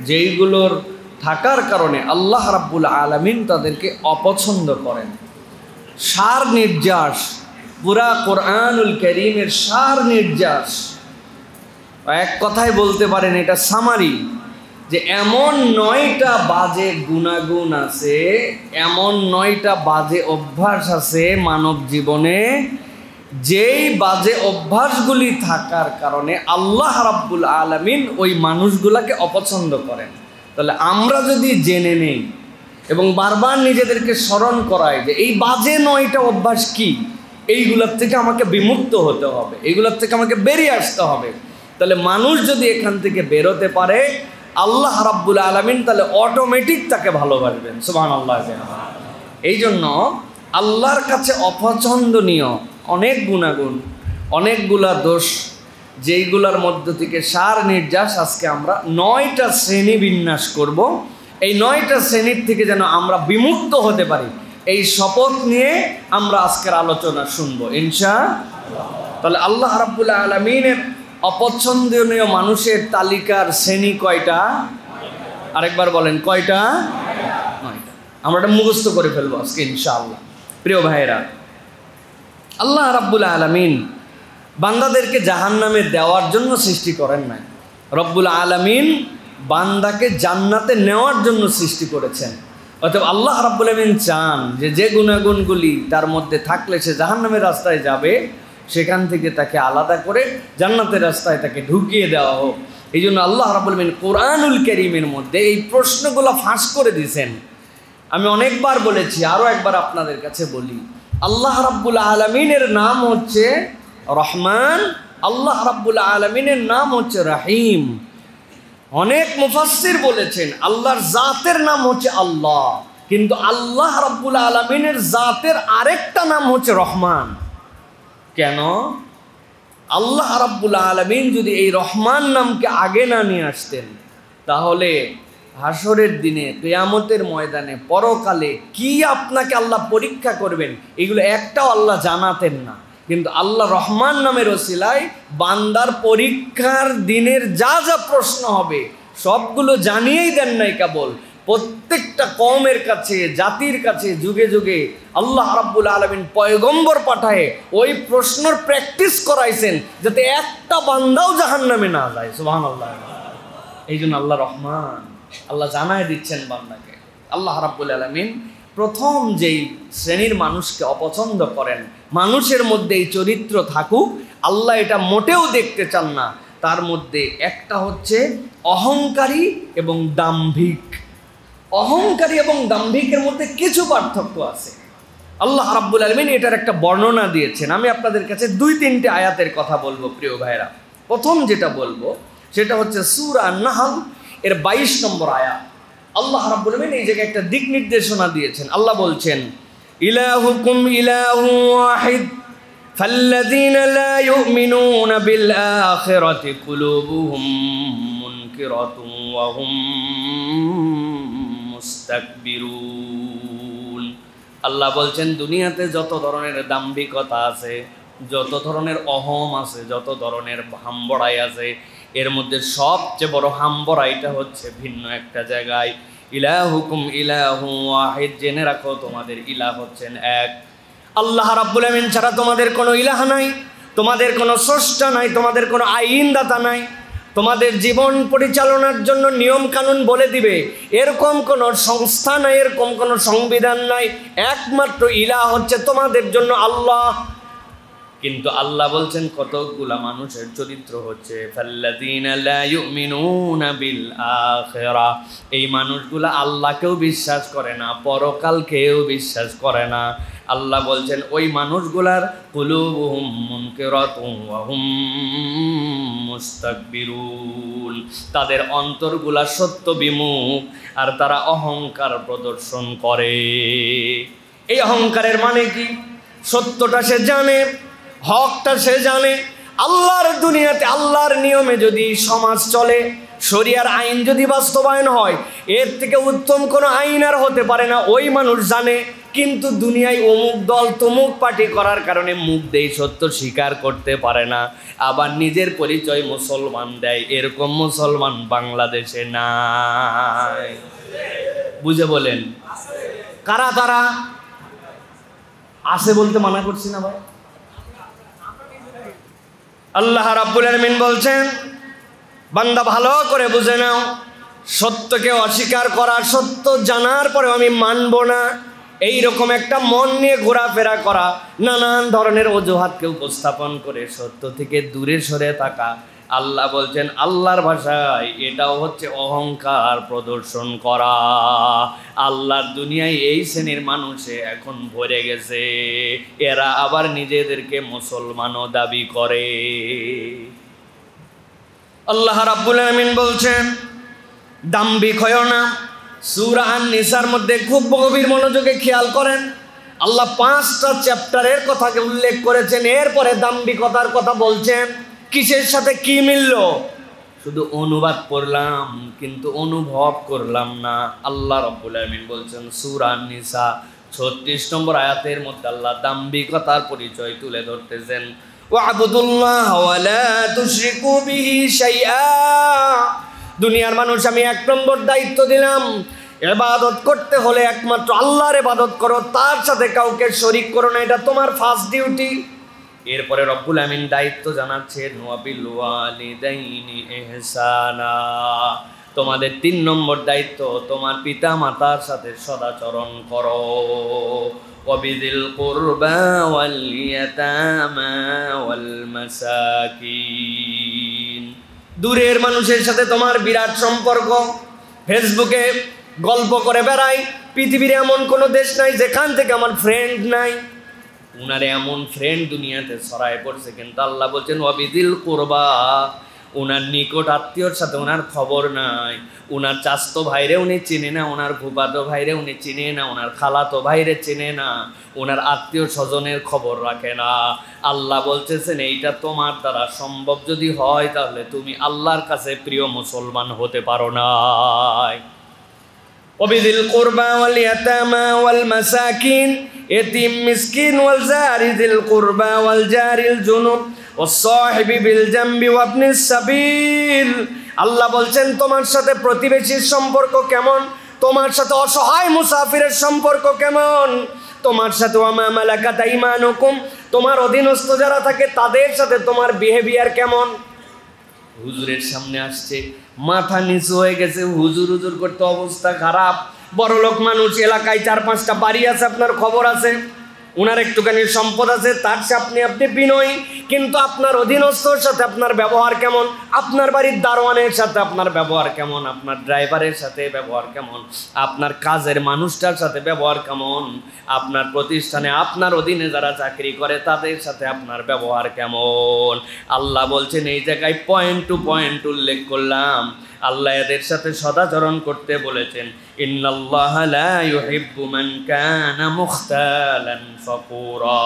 যেইগুলোর থাকার কারণে আল্লাহ রাব্বুল আলামিন তাদেরকে অপছন্দ করেন। সার নির্যাস, পুরা কোরআনুল কারীমের সার নির্যাস। এক কথায় বলতে পারেন এটা সামারি, যে এমন 9টা বাজে গুণাগুণ আছে, এমন 9টা বাজে অভ্যাস আছে মানব জীবনে, যেই বাজে অভ্যাসগুলি থাকার কারণে আল্লাহ রাব্বুল আলামিন ওই মানুষগুলাকে অপছন্দ করেন। তাহলে আমরা যদি জেনে নেই এবং বারবার নিজেদেরকে স্মরণ করাই যে এই বাজে 9টা অভ্যাস কি, এইগুলোর থেকে আমাকে বিমুক্ত হতে হবে, এইগুলোর থেকে আমাকে বেরিয়ে আসতে হবে, তাহলে মানুষ যদি এখান থেকে বেরোতে পারে আল্লাহ রাব্বুল আলামিন তাহলে অটোমেটিক তাকে ভালোবাসবেন। সুবহানাল্লাহ। এই জন্য আল্লাহর কাছে অপছন্দনীয় অনেক গুণাগুণ, অনেকগুলা দোষ, যেইগুলার মধ্য থেকে সার নির্যাস আজকে আমরা 9টা শ্রেণী বিন্যাস করব। এই 9টা শ্রেণীর থেকে যেন আমরা বিমুক্ত হতে পারি, এই শপথ নিয়ে আমরা আজকের আলোচনা শুনবো ইনশাআল্লাহ। তাহলে আল্লাহ রাব্বুল আলামিনের অপছন্দনীয় মানুষের তালিকার শ্রেণী কয়টা? আরেকবার বলেন, কয়টা? 9টা। আমরা এটা মুখস্থ করে ফেলবো আজকে ইনশাআল্লাহ। প্রিয় ভাইয়েরা, আল্লাহ রাব্বুল আলামিন বান্দাদেরকে জাহান্নামে দেওয়ার জন্য সৃষ্টি করেন নাই। রব্বুল আলামিন বান্দাকে জান্নাতে নেওয়ার জন্য সৃষ্টি করেছেন। অতএব আল্লাহ রাব্বুল আলামিন চান যে যে গুণাগুণগুলি তার মধ্যে থাকলে সে জাহান্নামের রাস্তায় যাবে, সেখান থেকে তাকে আলাদা করে জান্নাতের রাস্তায় তাকে ঢুকিয়ে দেওয়া হোক। এই জন্য আল্লাহ রাব্বুল আলামিন কোরআনুল কারীমের মধ্যে এই প্রশ্নগুলো ফাঁস করে দিয়েছেন। আমি অনেকবার বলেছি, আরও একবার আপনাদের কাছে বলি, আল্লাহ রাব্বুল আলামিনের নাম হচ্ছে রহমান, আল্লাহ রাব্বুল আলামিনের নাম হচ্ছে রহিম। অনেক মুফাসসির বলেছেন আল্লাহর জাতের নাম হচ্ছে আল্লাহ, কিন্তু আল্লাহ রাব্বুল আলামিনের জাতের আরেকটা নাম হচ্ছে রহমান। কেন? আল্লাহ রাব্বুল আলামিন যদি এই রহমান নামকে আগে না নিয়ে আসতেন, তাহলে হাসরের দিনে, কিয়ামতের ময়দানে, পরকালে কি আপনাকে আল্লাহ পরীক্ষা করবেন এগুলো একটাও আল্লাহ জানাতেন না। কিন্তু আল্লাহ রহমান নামের ওসিলায় বান্দার পরীক্ষার দিনের যা যা প্রশ্ন হবে সবগুলো জানিয়েই দেন নাই কেবল, প্রত্যেকটা কওমের কাছে, জাতির কাছে যুগে যুগে আল্লাহ রাব্বুল আলামিন পয়গম্বর পাঠায় ওই প্রশ্নের প্র্যাকটিস করাইছেন যাতে একটা বান্দাও জাহান্নামে না যায়। সুবহানাল্লাহ। এই জন্য আল্লাহ রহমান, আল্লাহ জানায় দিচ্ছেন বান্দাকে। আল্লাহ রাব্বুল আলামিন প্রথম যেই শ্রেণীর মানুষকে অপছন্দ করেন, মানুষের মধ্যে এই চরিত্র থাকুক, আল্লাহ এটা মোটেও দেখতে চান না। তার মধ্যে একটা হচ্ছে অহংকারী এবং দাম্ভিক। অহংকারী এবং দাম্ভিকের মধ্যে কিছু পার্থক্য আছে। আল্লাহ রাব্বুল আলামিন এটার একটা বর্ণনা দিয়েছেন। আমি আপনাদের কাছে 2-3টে আয়াতের কথা বলবো প্রিয় ভাইরা। প্রথম যেটা বলবো সেটা হচ্ছে সূরা আন-নাহল এর 22 নম্বর আয়াত। আল্লাহ রাব্বুল আলামিন এই জায়গায় একটা দিক নির্দেশনা দিয়েছেন। আল্লাহ বলছেন, ইলাহুকুম ইলাহু ওয়াহিদ ফাল্লাযীনা লা ইউমিনুনা বিল আখিরাতি কুলুবুহুম মুনকিরাতুন ওয়া হুম মুস্তাকবিরুন। আল্লাহ বলছেন, দুনিয়াতে যত ধরনের দাম্ভিকতা আছে, যত ধরনের অহম আছে, যত ধরনের হামবড়াই আছে, এর মধ্যে সবচেয়ে বড় হামবড়াইটা হচ্ছে ভিন্ন একটা জায়গায়। ইলাহুকুম ইলাহু ওয়াহিদ, জেনে রাখো তোমাদের ইলাহ হচ্ছেন এক। আল্লাহ রাব্বুল আমিন ছাড়া তোমাদের কোনো ইলাহ নাই, তোমাদের কোনো স্রষ্টা নাই, তোমাদের কোনো আইনদাতা নাই, তোমাদের জীবন পরিচালনার জন্য নিয়ম কানুন বলে দিবে এরকম কোনো সংস্থা নাই, এরকম কোনো সংবিধান নাই। একমাত্র ইলাহ হচ্ছে তোমাদের জন্য আল্লাহ। কিন্তু আল্লাহ বলছেন কতগুলা মানুষের চরিত্র হচ্ছে ফাল্লাযীনা লা ইউমিনুনা বিল আখিরাহ, এই মানুষগুলা আল্লাহকেও বিশ্বাস করে না, পরকালকেও বিশ্বাস করে না। আল্লাহ বলছেন ওই মানুষগুলার কুলুবুহুম মুনকিরাতুন ওয়া হুম মুস্তাকবিরুন, তাদের অন্তরগুলা সত্য বিমুখ আর তারা অহংকার প্রদর্শন করে। এই অহংকারের মানে কি? সত্যটা সে জানে, হকটা সে জানে। আল্লাহর দুনিয়াতে আল্লাহর নিয়মে যদি সমাজ চলে, শরিয়ার আইন যদি বাস্তবায়ন হয়, এর থেকে উত্তম কোনো আইন আর হতে পারে না, ওই মানুষ জানে। কিন্তু দুনিয়ায় অমুক দল তমুক পার্টি করার কারণে মুখ দেই সত্য স্বীকার করতে পারে না, আবার নিজের পরিচয় মুসলমান দেয়। এরকম মুসলমান বাংলাদেশে নাই। বুঝে বলেন কারা তারা? আছে বলতে মানা করছি না ভাই। আল্লাহ রাব্বুল আলামিন বলছেন, বান্দা ভালো করে বুঝে নাও, সত্যকে অস্বীকার করা, সত্য জানার পরেও আমি মানব না, এইরকম একটা মন নিয়ে ঘোরাফেরা করা, নানান ধরনের অজুহাতকে উপস্থাপন করে সত্য থেকে দূরে সরে থাকা, আল্লাহ বলছেন আল্লাহর ভাষায় এটাও হচ্ছে অহংকার প্রদর্শন করা। আল্লাহর দুনিয়ায় এই শ্রেণীর মানুষে এখন ভরে গেছে, এরা আবার নিজেদেরকে মুসলমানও দাবি করে। আল্লাহ রাব্বুল আলামিন বলছেন দাম্ভিক হয়ো না। সূরা আন-নিসার মধ্যে খুব গভীর মনোযোগে খেয়াল করেন, আল্লাহ 5টা চ্যাপ্টারের কথাকে উল্লেখ করেছেন, এরপরে দাম্ভিকতার কথা বলছেন। কিসের সাথে কি মিলল? শুধু অনুবাদ করলাম কিন্তু অনুভব করলাম না। আল্লাহ রাব্বুল আলামিন বলছেন সূরা আন-নিসা 36 নম্বর আয়াতের মধ্যে আল্লাহ দাম্ভিকতার পরিচয় তুলে ধরতেছেন, ওয়া'বুদুল্লাহ ওয়া লা তুশরিকু বিহি শাইআ। দুনিয়ার মানুষ আমি 1 নম্বর দায়িত্ব দিলাম, ইবাদত করতে হলে একমাত্র আল্লাহর ইবাদত করো, তার সাথে কাউকে শরীক করো না, এটা তোমার ফার্স্ট ডিউটি। এরপরে রব্বুল আমিন দায়িত্ব জানাচ্ছেন ওয়া বিল ওয়ালিদাইনি ইহসানা। তোমাদের 3 নম্বর দায়িত্ব, তোমার পিতা মাতার সাথে সদাচরণ করো। ওয়া বিযিল কুরবা ওয়াল ইয়াতামা ওয়াল মাসাকিন। দূরের মানুষের সাথে তোমার বিরাট সম্পর্ক। ফেসবুকে গল্প করে বেড়াই, পৃথিবীর এমন কোনো দেশ নাই যেখান থেকে আমার ফ্রেন্ড নাই। উনারে এমন ফ্রেন্ড দুনিয়াতে ছড়ায় পড়ছে, কিন্তু আল্লাহ বলছেন ওয়াবিদিল কুরবা, উনার নিকট আত্মীয়র সাথে উনার খবর নাই। উনার চাচতো ভাইরে উনি চিনে না, উনার ফুফাতো ভাইরে উনি চিনে না, উনার খালাতো ভাইরে চিনে না, উনার আত্মীয় স্বজনের খবর রাখে না। আল্লাহ বলতেছেন এইটা তোমার দ্বারা সম্ভব যদি হয় তাহলে তুমি আল্লাহর কাছে প্রিয় মুসলমান হতে পারো না। ওয়াবিদিল কুরবা ওয়াল ইয়াতামা ওয়াল মাসাকিন, এতিম মিসকিন ওয়াল জারি যিল কুরবা ওয়াল জারিল জুনুব ওয়াস সাহিবি বিল জামবি ওয়া ইবনিস সাবিল। আল্লাহ বলছেন তোমার সাথে প্রতিবেশীর সম্পর্ক কেমন, তোমার সাথে অসহায় মুসাফিরের সম্পর্ক কেমন, তোমার সাথে ওয়া মা মালাকাত আইমানুকুম, তোমার অধীনস্থ যারা থাকে তাদের সাথে তোমার বিহেভিয়ার কেমন। হুজুরের সামনে আসছে, মাথা নিচু হয়ে গেছে, হুজুর হুজুর করতে অবস্থা খারাপ। বড়লোক মানুষ, এলাকায় 4-5টা বাড়ি আছে, আপনার খবর আছে, উনার একটুখানি সম্পদ আছে, তার সামনে আপনি বিনয়ী, কিন্তু আপনার অধীনস্থর সাথে আপনার ব্যবহার কেমন, আপনার বাড়ির দারোয়ানের সাথে আপনার ব্যবহার কেমন, আপনার ড্রাইভারের সাথে ব্যবহার কেমন, আপনার কাজের মানুষটার সাথে ব্যবহার কেমন, আপনার প্রতিষ্ঠানে আপনার অধীনে যারা চাকরি করে তাদের সাথে আপনার ব্যবহার কেমন। আল্লাহ বলছেন এই জায়গায় পয়েন্ট টু পয়েন্ট উল্লেখ করলাম, আল্লাহ এদের সাথে সদাচরণ করতে বলেছেন। ইন্নাল্লাহা লা ইউহিব্বু মান কানা মুখতালান ফাকুরা।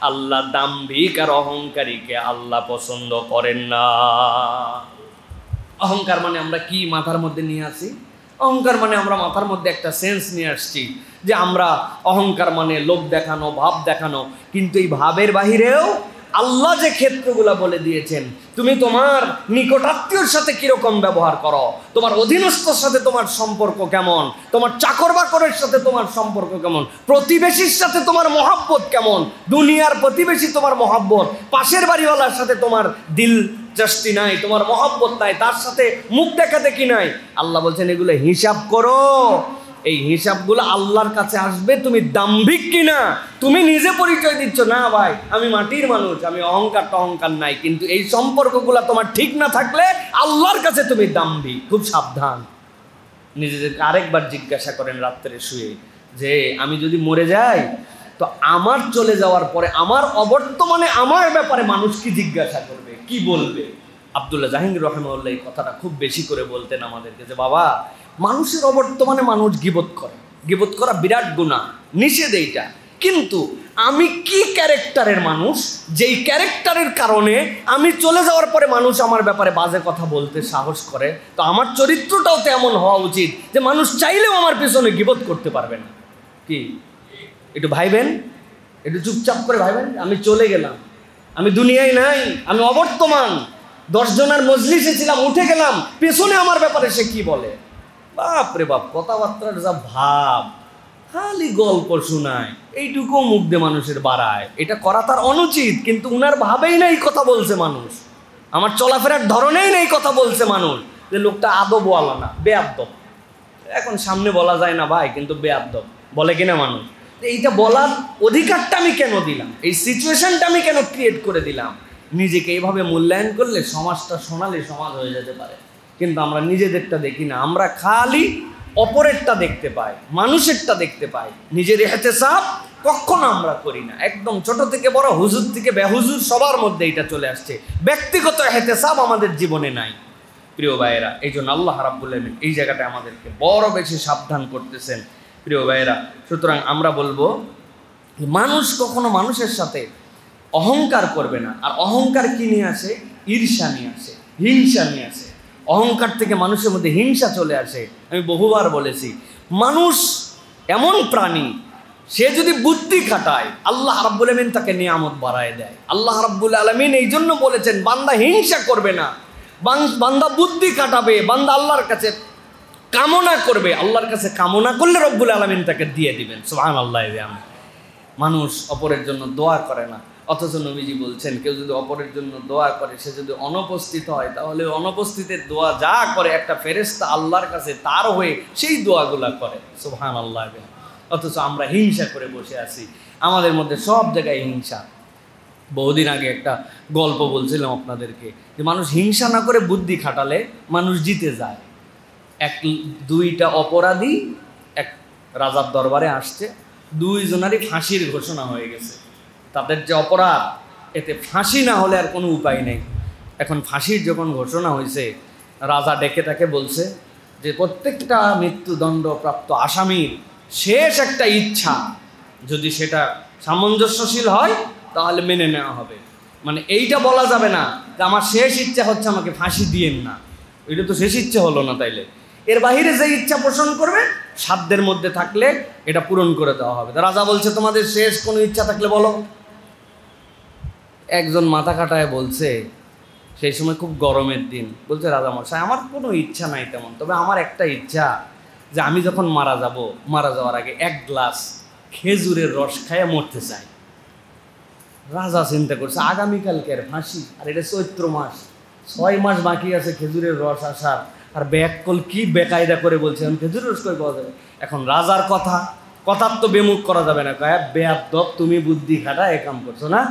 আল্লাহ দাম্ভিক আর অহংকারীকে আল্লাহ পছন্দ করেন না। অহংকার মানে আমরা কি মাথার মধ্যে নিয়ে আসি? অহংকার মানে আমরা মাথার মধ্যে একটা সেন্স নিয়ে আসছি যে আমরা অহংকার মানে লোভ দেখানো, ভাব দেখানো, কিন্তু এই ভাবের বাহিরেও আল্লাহ যে ক্ষেত্রগুলো বলে দিয়েছেন, তুমি তোমার নিকটাত্মীয়র সাথে কিরকম ব্যবহার করো, তোমার অধীনস্থর সাথে তোমার সম্পর্ক কেমন, তোমার চাকর বাকরের সাথে তোমার সম্পর্ক কেমন, প্রতিবেশীর সাথে তোমার মহাব্বত কেমন, দুনিয়ার প্রতিবেশী তোমার মহাব্বত, পাশের বাড়িওয়ালার সাথে তোমার দিল জাস্তি নাই, তোমার মহাব্বত নাই, তার সাথে মুখ দেখাতে কি নাই। আল্লাহ বলছেন এগুলো হিসাব করো। এই হিসাবগুলো আল্লাহর কাছে আসবে তুমি দাম্ভিক কিনা। তুমি নিজে পরিচয় দিচ্ছ না ভাই আমি মাটির মানুষ, আমি অহংকার নাই, কিন্তু এই সম্পর্কগুলো তোমার ঠিক না থাকলে আল্লাহর কাছে তুমি দাম্ভিক। খুব সাবধান। নিজেদেরকে আরেকবার জিজ্ঞাসা করেন রাত্রে শুয়ে যে আমি যদি মরে যাই তো আমার চলে যাওয়ার পরে আমার অবর্তমানে আমার ব্যাপারে মানুষ কি জিজ্ঞাসা করবে, কি বলবে। আব্দুল্লাহ জাহাঙ্গীর রহমাতুল্লাহ এই কথাটা খুব বেশি করে বলতেন আমাদেরকে যে বাবা মানুষের অবর্তমানে মানুষ গীবত করে, গীবত করা বিরাট গুনাহ, নিষেধ এইটা, কিন্তু আমি কি ক্যারেক্টারের মানুষ, যেই ক্যারেক্টারের কারণে আমি চলে যাওয়ার পরে মানুষ আমার ব্যাপারে বাজে কথা বলতে সাহস করে, তো আমার চরিত্রটাও তো এমন হওয়া উচিত যে মানুষ চাইলেও আমার পেছনে গীবত করতে পারবে না। কি একটু ভাইবেন, একটু চুপচাপ করে ভাইবেন। আমি চলে গেলাম, আমি দুনিয়ায় নাই, আমি অবর্তমান, 10 জনের মজলিসে ছিলাম, উঠে গেলাম, পেছনে আমার ব্যাপারে সে কি বলে। বাপ রে বাপ, কথাবার্তার যা ভাব, খালি গল্প শোনায়, এইটুকু মুখ দিয়ে মানুষের বাড়ায়। এটা করা তার অনুচিত, কিন্তু উনার ভাবেই নাই কথা বলছে মানুষ, আমার চলাফেরার ধরনেই নেই কথা বলছে মানুষ, যে লোকটা আদবওয়ালা না, বেয়াদব। এখন সামনে বলা যায় না ভাই, কিন্তু বেয়াদব বলে কিনা মানুষ। এইটা বলার অধিকারটা আমি কেন দিলাম, এই সিচুয়েশনটা আমি কেন ক্রিয়েট করে দিলাম? নিজেকে এইভাবে মূল্যায়ন করলে সমাজটা সোনালি সমাজ হয়ে যেতে পারে। কিন্তু আমরা নিজেদেরটা দেখি না, আমরা খালি অপরেরটা দেখতে পাই, মানুষেরটা দেখতে পাই, নিজের ইহতেসাব কখনো আমরা করি না। একদম ছোট থেকে বড়, হুজুর থেকে বেহুজুর, সবার মধ্যে এটা চলে আসছে। ব্যক্তিগত ইহতেসাব আমাদের জীবনে নাই। প্রিয় ভাইয়েরা, এই জন্য আল্লাহ রাব্বুল আলামিন এই জায়গাটা আমাদেরকে বড় বেশি সাবধান করতেছেন। প্রিয় ভাইয়েরা, সুতরাং আমরা বলবো মানুষ কখনো মানুষের সাথে অহংকার করবে না। আর অহংকার কি নিয়ে আসে? ঈর্ষা নিয়ে আসে, হিংসা নিয়ে আসে। অহংকার থেকে মানুষের মধ্যে হিংসা চলে আসে। আমি বহুবার বলেছি, মানুষ এমন প্রাণী, সে যদি বুদ্ধি খাটায় আল্লাহ রাব্বুল আলামিন তাকে নিয়ামত বাড়ায় দেয়। আল্লাহ রাব্বুল আলামিন এই জন্য বলেছেন বান্দা হিংসা করবে না, বান্দা বুদ্ধি খাটাবে, বান্দা আল্লাহর কাছে কামনা করবে, আল্লাহর কাছে কামনা করলে রব্বুল আলামিন তাকে দিয়ে দিবেন। সুবহানাল্লাহ। মানুষ অপরের জন্য দোয়া করে না, অথচ নবীজি বলছেন কেউ যদি অপরের জন্য দোয়া করে, সে যদি অনুপস্থিত হয়, তাহলে অনুপস্থিতের দোয়া যা করে একটা ফেরেশতা আল্লাহর কাছে তার হয়ে সেই দোয়াগুলা করে। সুবহানাল্লাহ। অথচ আমরা হিংসা করে বসে আছি, আমাদের মধ্যে সব জায়গায় হিংসা। বহুদিন আগে একটা গল্প বলছিলাম আপনাদেরকে, যে মানুষ হিংসা না করে বুদ্ধি খাটালে মানুষ জিতে যায়। দুইটা অপরাধী এক রাজার দরবারে আসছে, দুইজনারই ফাঁসির ঘোষণা হয়ে গেছে। তাদের যে অপরাধ, এতে ফাঁসি না হলে আর কোনো উপায় নেই। এখন ফাঁসির যখন ঘোষণা হয়েছে, রাজা ডেকে তাকে বলছে যে প্রত্যেকটা মৃত্যুদণ্ডপ্রাপ্ত আসামির শেষ একটা ইচ্ছা, যদি সেটা সামঞ্জস্যশীল হয় তাহলে মেনে নেওয়া হবে। মানে এইটা বলা যাবে না যে আমার শেষ ইচ্ছা হচ্ছে আমাকে ফাঁসি দিয়েন না, এটা তো শেষ ইচ্ছা হলো না। তাইলে এর বাহিরে যে ইচ্ছা পোষণ করবে, সাধ্যের মধ্যে থাকলে এটা পূরণ করে দেওয়া হবে। রাজা বলছে তোমাদের শেষ কোনো ইচ্ছা থাকলে বলো। একজন মাথা কাটায় বলছে, সেই সময় খুব গরমের দিন, বলছে রাজা মশাই আমার কোনো ইচ্ছা নাই তেমন, তবে আমার একটা ইচ্ছা, যে আমি যখন মারা যাব, মারা যাওয়ার আগে 1 গ্লাস খেজুরের রস খাইয়া মরতে চাই। রাজা চিন্তা করছে আগামীকালকের ফাঁসি, আর এটা চৈত্র মাস, 6 মাস বাকি আছে খেজুরের রস আসার, আর ব্যাককল কি বেকায়দা করে বলছে আমি খেজুরের রস করে পাওয়া যাবে। এখন রাজার কথার তো বেমুখ করা যাবে না, কয় বেয়াদব তুমি বুদ্ধি খাটা এ কাম করছো না,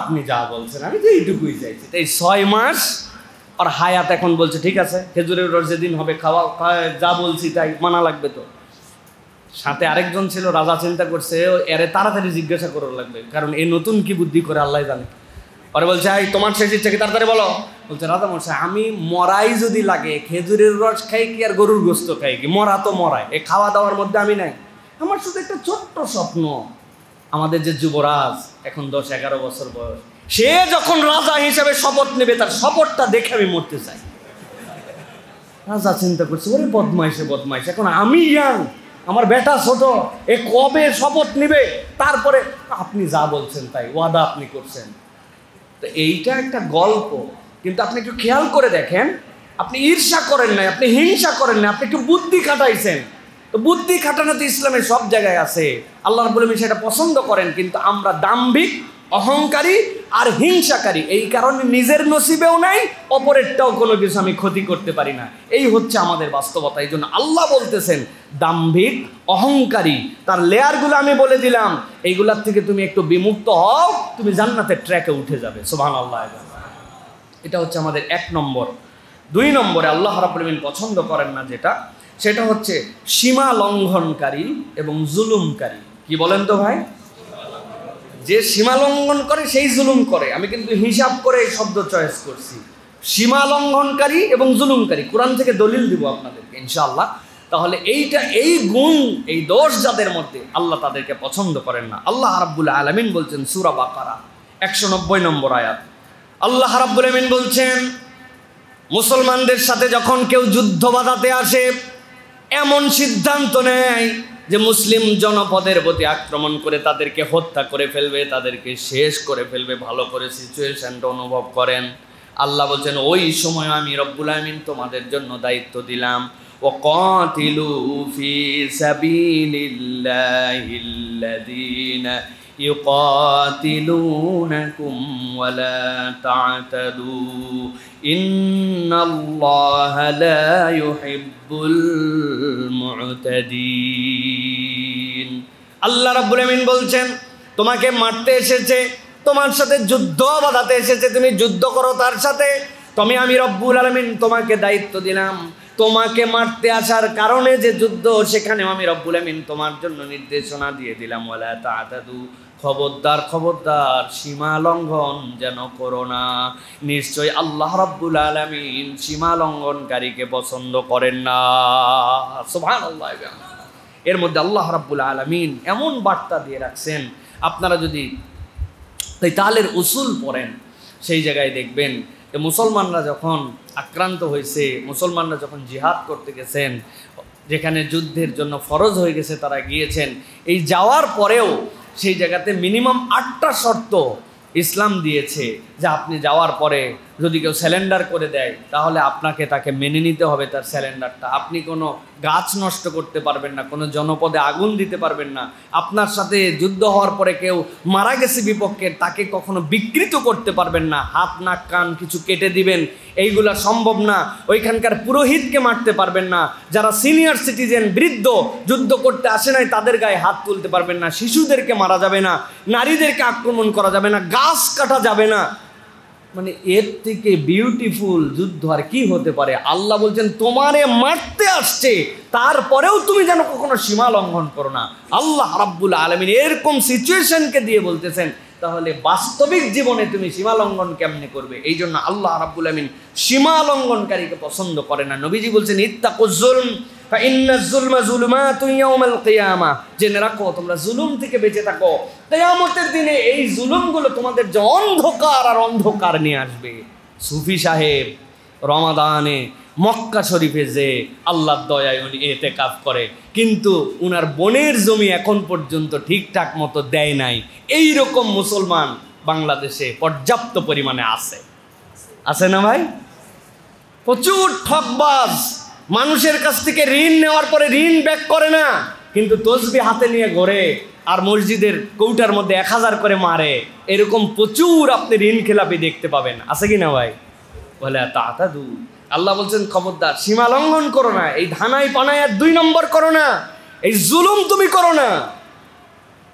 আপনি যা বলছেন আমি তো এইটুকুই চাইছি। এই 6 মাস আর হায়াত এখন বলছে ঠিক আছে খেজুরের রস যেদিন হবে খাওয়া, যা বলছি তাই মানা লাগবে। তো সাথে আরেকজন ছিল, রাজা চিন্তা করছে এরে তাড়াতাড়ি জিজ্ঞাসা করার লাগবে, কারণ এ নতুন কি বুদ্ধি করে আল্লাহ জানে। পরে বলছে এই তোমার শেষ ইচ্ছা কি, তাড়াতাড়ি বলো। বলছে রাজা মশাই আমি মরাই যদি লাগে, খেজুরের রস খাই কি আর গরুর গোস্ত খাই কি, মরা তো মরাই, এই খাওয়া দাওয়ার মধ্যে আমি নাই। আমার শুধু একটা ছোট্ট স্বপ্ন, আমাদের যে যুবরাজ এখন 10-11 বছর বয়স, সে যখন রাজা হিসেবে শপথ নেবে তার শপথটা দেখে আমি মরতে চাই। রাজা চিন্তা করছে ওরে বদমাইশে বদমাইশ, এখন আমি ইয়াং, আমার বেটা ছোট, এ কবে শপথ নিবে, তারপরে আপনি যা বলছেন তাই ওয়াদা আপনি করছেন। তো এইটা একটা গল্প, কিন্তু আপনি একটু খেয়াল করে দেখেন, আপনি ঈর্ষা করেন নাই, আপনি হিংসা করেন না, আপনি একটু বুদ্ধি খাটাইছেন। তো বুদ্ধি খাটানো তো ইসলামের সব জায়গায় আছে, আল্লাহ রাব্বুল আলামিন সেটা পছন্দ করেন। কিন্তু আমরা দাম্ভিক, অহংকারী আর হিংসাকারী, এই কারণে নিজের নসিবেও নাই, অপরেরটাও কোনো কিছু আমি ক্ষতি করতে পারি না। এই হচ্ছে আমাদের বাস্তবতা। এই জন্য আল্লাহ বলতেছেন দাম্ভিক, অহংকারী, তার লেয়ারগুলো আমি বলে দিলাম, এইগুলার থেকে তুমি একটু বিমুক্ত হও, তুমি জান্নাতের ট্র্যাকে উঠে যাবে। সুবহানাল্লাহ। এটা হচ্ছে আমাদের 1 নম্বর। 2 নম্বরে আল্লাহ রাব্বুল আলামিন পছন্দ করেন না যেটা, সেটা হচ্ছে সীমা লঙ্ঘনকারী এবং জুলুমকারী। কি বলেন তো ভাই? যে সীমা লঙ্ঘন করে সেই জুলুম করে। আমি কিন্তু হিসাব করে এই শব্দ চয়েস করছি, সীমা লঙ্ঘনকারী এবং জুলুমকারী। কোরআন থেকে দলিল দিব আপনাদেরকে ইনশাআল্লাহ। তাহলে এই গুণ, এই দোষ যাদের মধ্যে, আল্লাহ তাদেরকে পছন্দ করেন না। আল্লাহ রাব্বুল আলামিন বলছেন সূরা বাকারা 190 নম্বর আয়াত, আল্লাহ রাব্বুল আলামিন বলছেন মুসলমানদের সাথে যখন কেউ যুদ্ধ বাঁধাতে আসে, এমন সিদ্ধান্ত নেয় যে মুসলিম জনপদের প্রতি আক্রমণ করে তাদেরকে হত্যা করে ফেলবে, তাদেরকে শেষ করে ফেলবে, ভালো করে সিচুয়েশনটা অনুভব করেন। আল্লাহ বলছেন ওই সময় আমি রব্বুল আমিন তোমাদের জন্য দায়িত্ব দিলাম, ওয়াকাতিলু ফি সাবিলিল্লাহিল্লাযীনা ইউকাতিলুনাকুম ওয়ালা তা'তাদু ইন্নাল্লাহা লা ইউহিব্বুল মু'তাদিন। আল্লাহ রাব্বুল আমিন বলছেন তোমাকে মারতে এসেছে, তোমার সাথে যুদ্ধ বাঁধাতে এসেছে, তুমি যুদ্ধ করো তার সাথে। আমি রব্বুল আলামিন তোমাকে দায়িত্ব দিলাম, তোমাকে মারতে আসার কারণে যে যুদ্ধ, সেখানেও আমি রব্বুল আমিন তোমার জন্য নির্দেশনা দিয়ে দিলাম, ওয়ালা তা'তাদু, খবরদার খবরদার সীমা লঙ্ঘন যেন করো না। নিশ্চয় আল্লাহ রাব্বুল আলামিন সীমা লঙ্ঘনকারীকে পছন্দ করেন না। সুবহানাল্লাহ। এর মধ্যে আল্লাহ রাব্বুল আলামিন এমন বার্তা দিয়ে রাখছেন, আপনারা যদি কিতালের উসুল পড়েন সেই জায়গায় দেখবেন যে মুসলমানরা যখন আক্রান্ত হয়েছে, মুসলমানরা যখন জিহাদ করতে গেছেন, যেখানে যুদ্ধের জন্য ফরজ হয়ে গেছে তারা গিয়েছেন, এই যাওয়ার পরেও সেই জায়গাতে মিনিমাম 8টা শর্ত ইসলাম দিয়েছে যে আপনি যাওয়ার পরে যদি কেউ স্যালেন্ডার করে দেয় তাহলে আপনাকে তাকে মেনে নিতে হবে তার স্যালেন্ডারটা। আপনি কোনো গাছ নষ্ট করতে পারবেন না, কোনো জনপদে আগুন দিতে পারবেন না, আপনার সাথে যুদ্ধ হওয়ার পরে কেউ মারা গেছে বিপক্ষের, তাকে কখনো বিকৃত করতে পারবেন না, হাত নাক কান কিছু কেটে দিবেন, এইগুলা সম্ভব না। ওইখানকার পুরোহিতকে মারতে পারবেন না, যারা সিনিয়র সিটিজেন বৃদ্ধ যুদ্ধ করতে আসে নাই তাদের গায়ে হাত তুলতে পারবেন না, শিশুদেরকে মারা যাবে না, নারীদেরকে আক্রমণ করা যাবে না, গাছ কাটা যাবে না। মানে এর থেকে বিউটিফুল যুদ্ধ আর কি হতে পারে? আল্লাহ বলছেন তোমারে মারতে আসছে, তারপরেও তুমি যেন কখনো সীমা লঙ্ঘন করো না। আল্লাহ রাব্বুল আলামিন এরকম সিচুয়েশনকে দিয়ে বলতেছেন, তাহলে বাস্তবিক জীবনে তুমি সীমা লঙ্ঘন কেমনে করবে? এই জন্য আল্লাহ রাব্বুল আলামিন সীমা লঙ্ঘনকারীকে পছন্দ করে না। নবীজি বলছেন ইত্তাকুজ জুলম ফাইন্নাজ জুলমা যুলুমাতুন ইয়াউমাল কিয়ামাহ, জেনে রাখো তোমরা জুলুম থেকে বেঁচে থাকো, কিয়ামতের দিনে এই জুলুমগুলো তোমাদের যে অন্ধকার আর অন্ধকার নিয়ে আসবে। সুফি সাহেব রমাদানে মক্কা শরীফে যে আল্লাহর দয়ায় উনি ইতিকাফ করে, কিন্তু উনার বোনের জমি এখন পর্যন্ত ঠিকঠাক মতো দেয় নাই, এই রকম মুসলমান বাংলাদেশে পর্যাপ্ত পরিমাণে আছে। আছে না ভাই? প্রচুর ঠকবাজ, মানুষের কাছ থেকে ঋণ নেওয়ার পরে ঋণ ব্যাক করে না, কিন্তু তসবিহ হাতে নিয়ে ঘোরে আর মসজিদের কৌটার মধ্যে 1000 করে মারে। এরকম প্রচুর আপনি ঋণ খেলাপি দেখতে পাবেন। আছে কি না ভাই? বলে তাতাদু, আল্লাহ বলছেন খবরদার সীমা লঙ্ঘন করো না, এই ধানাই পানাই আর 2 নম্বর করো না, এই জুলুম তুমি করো না।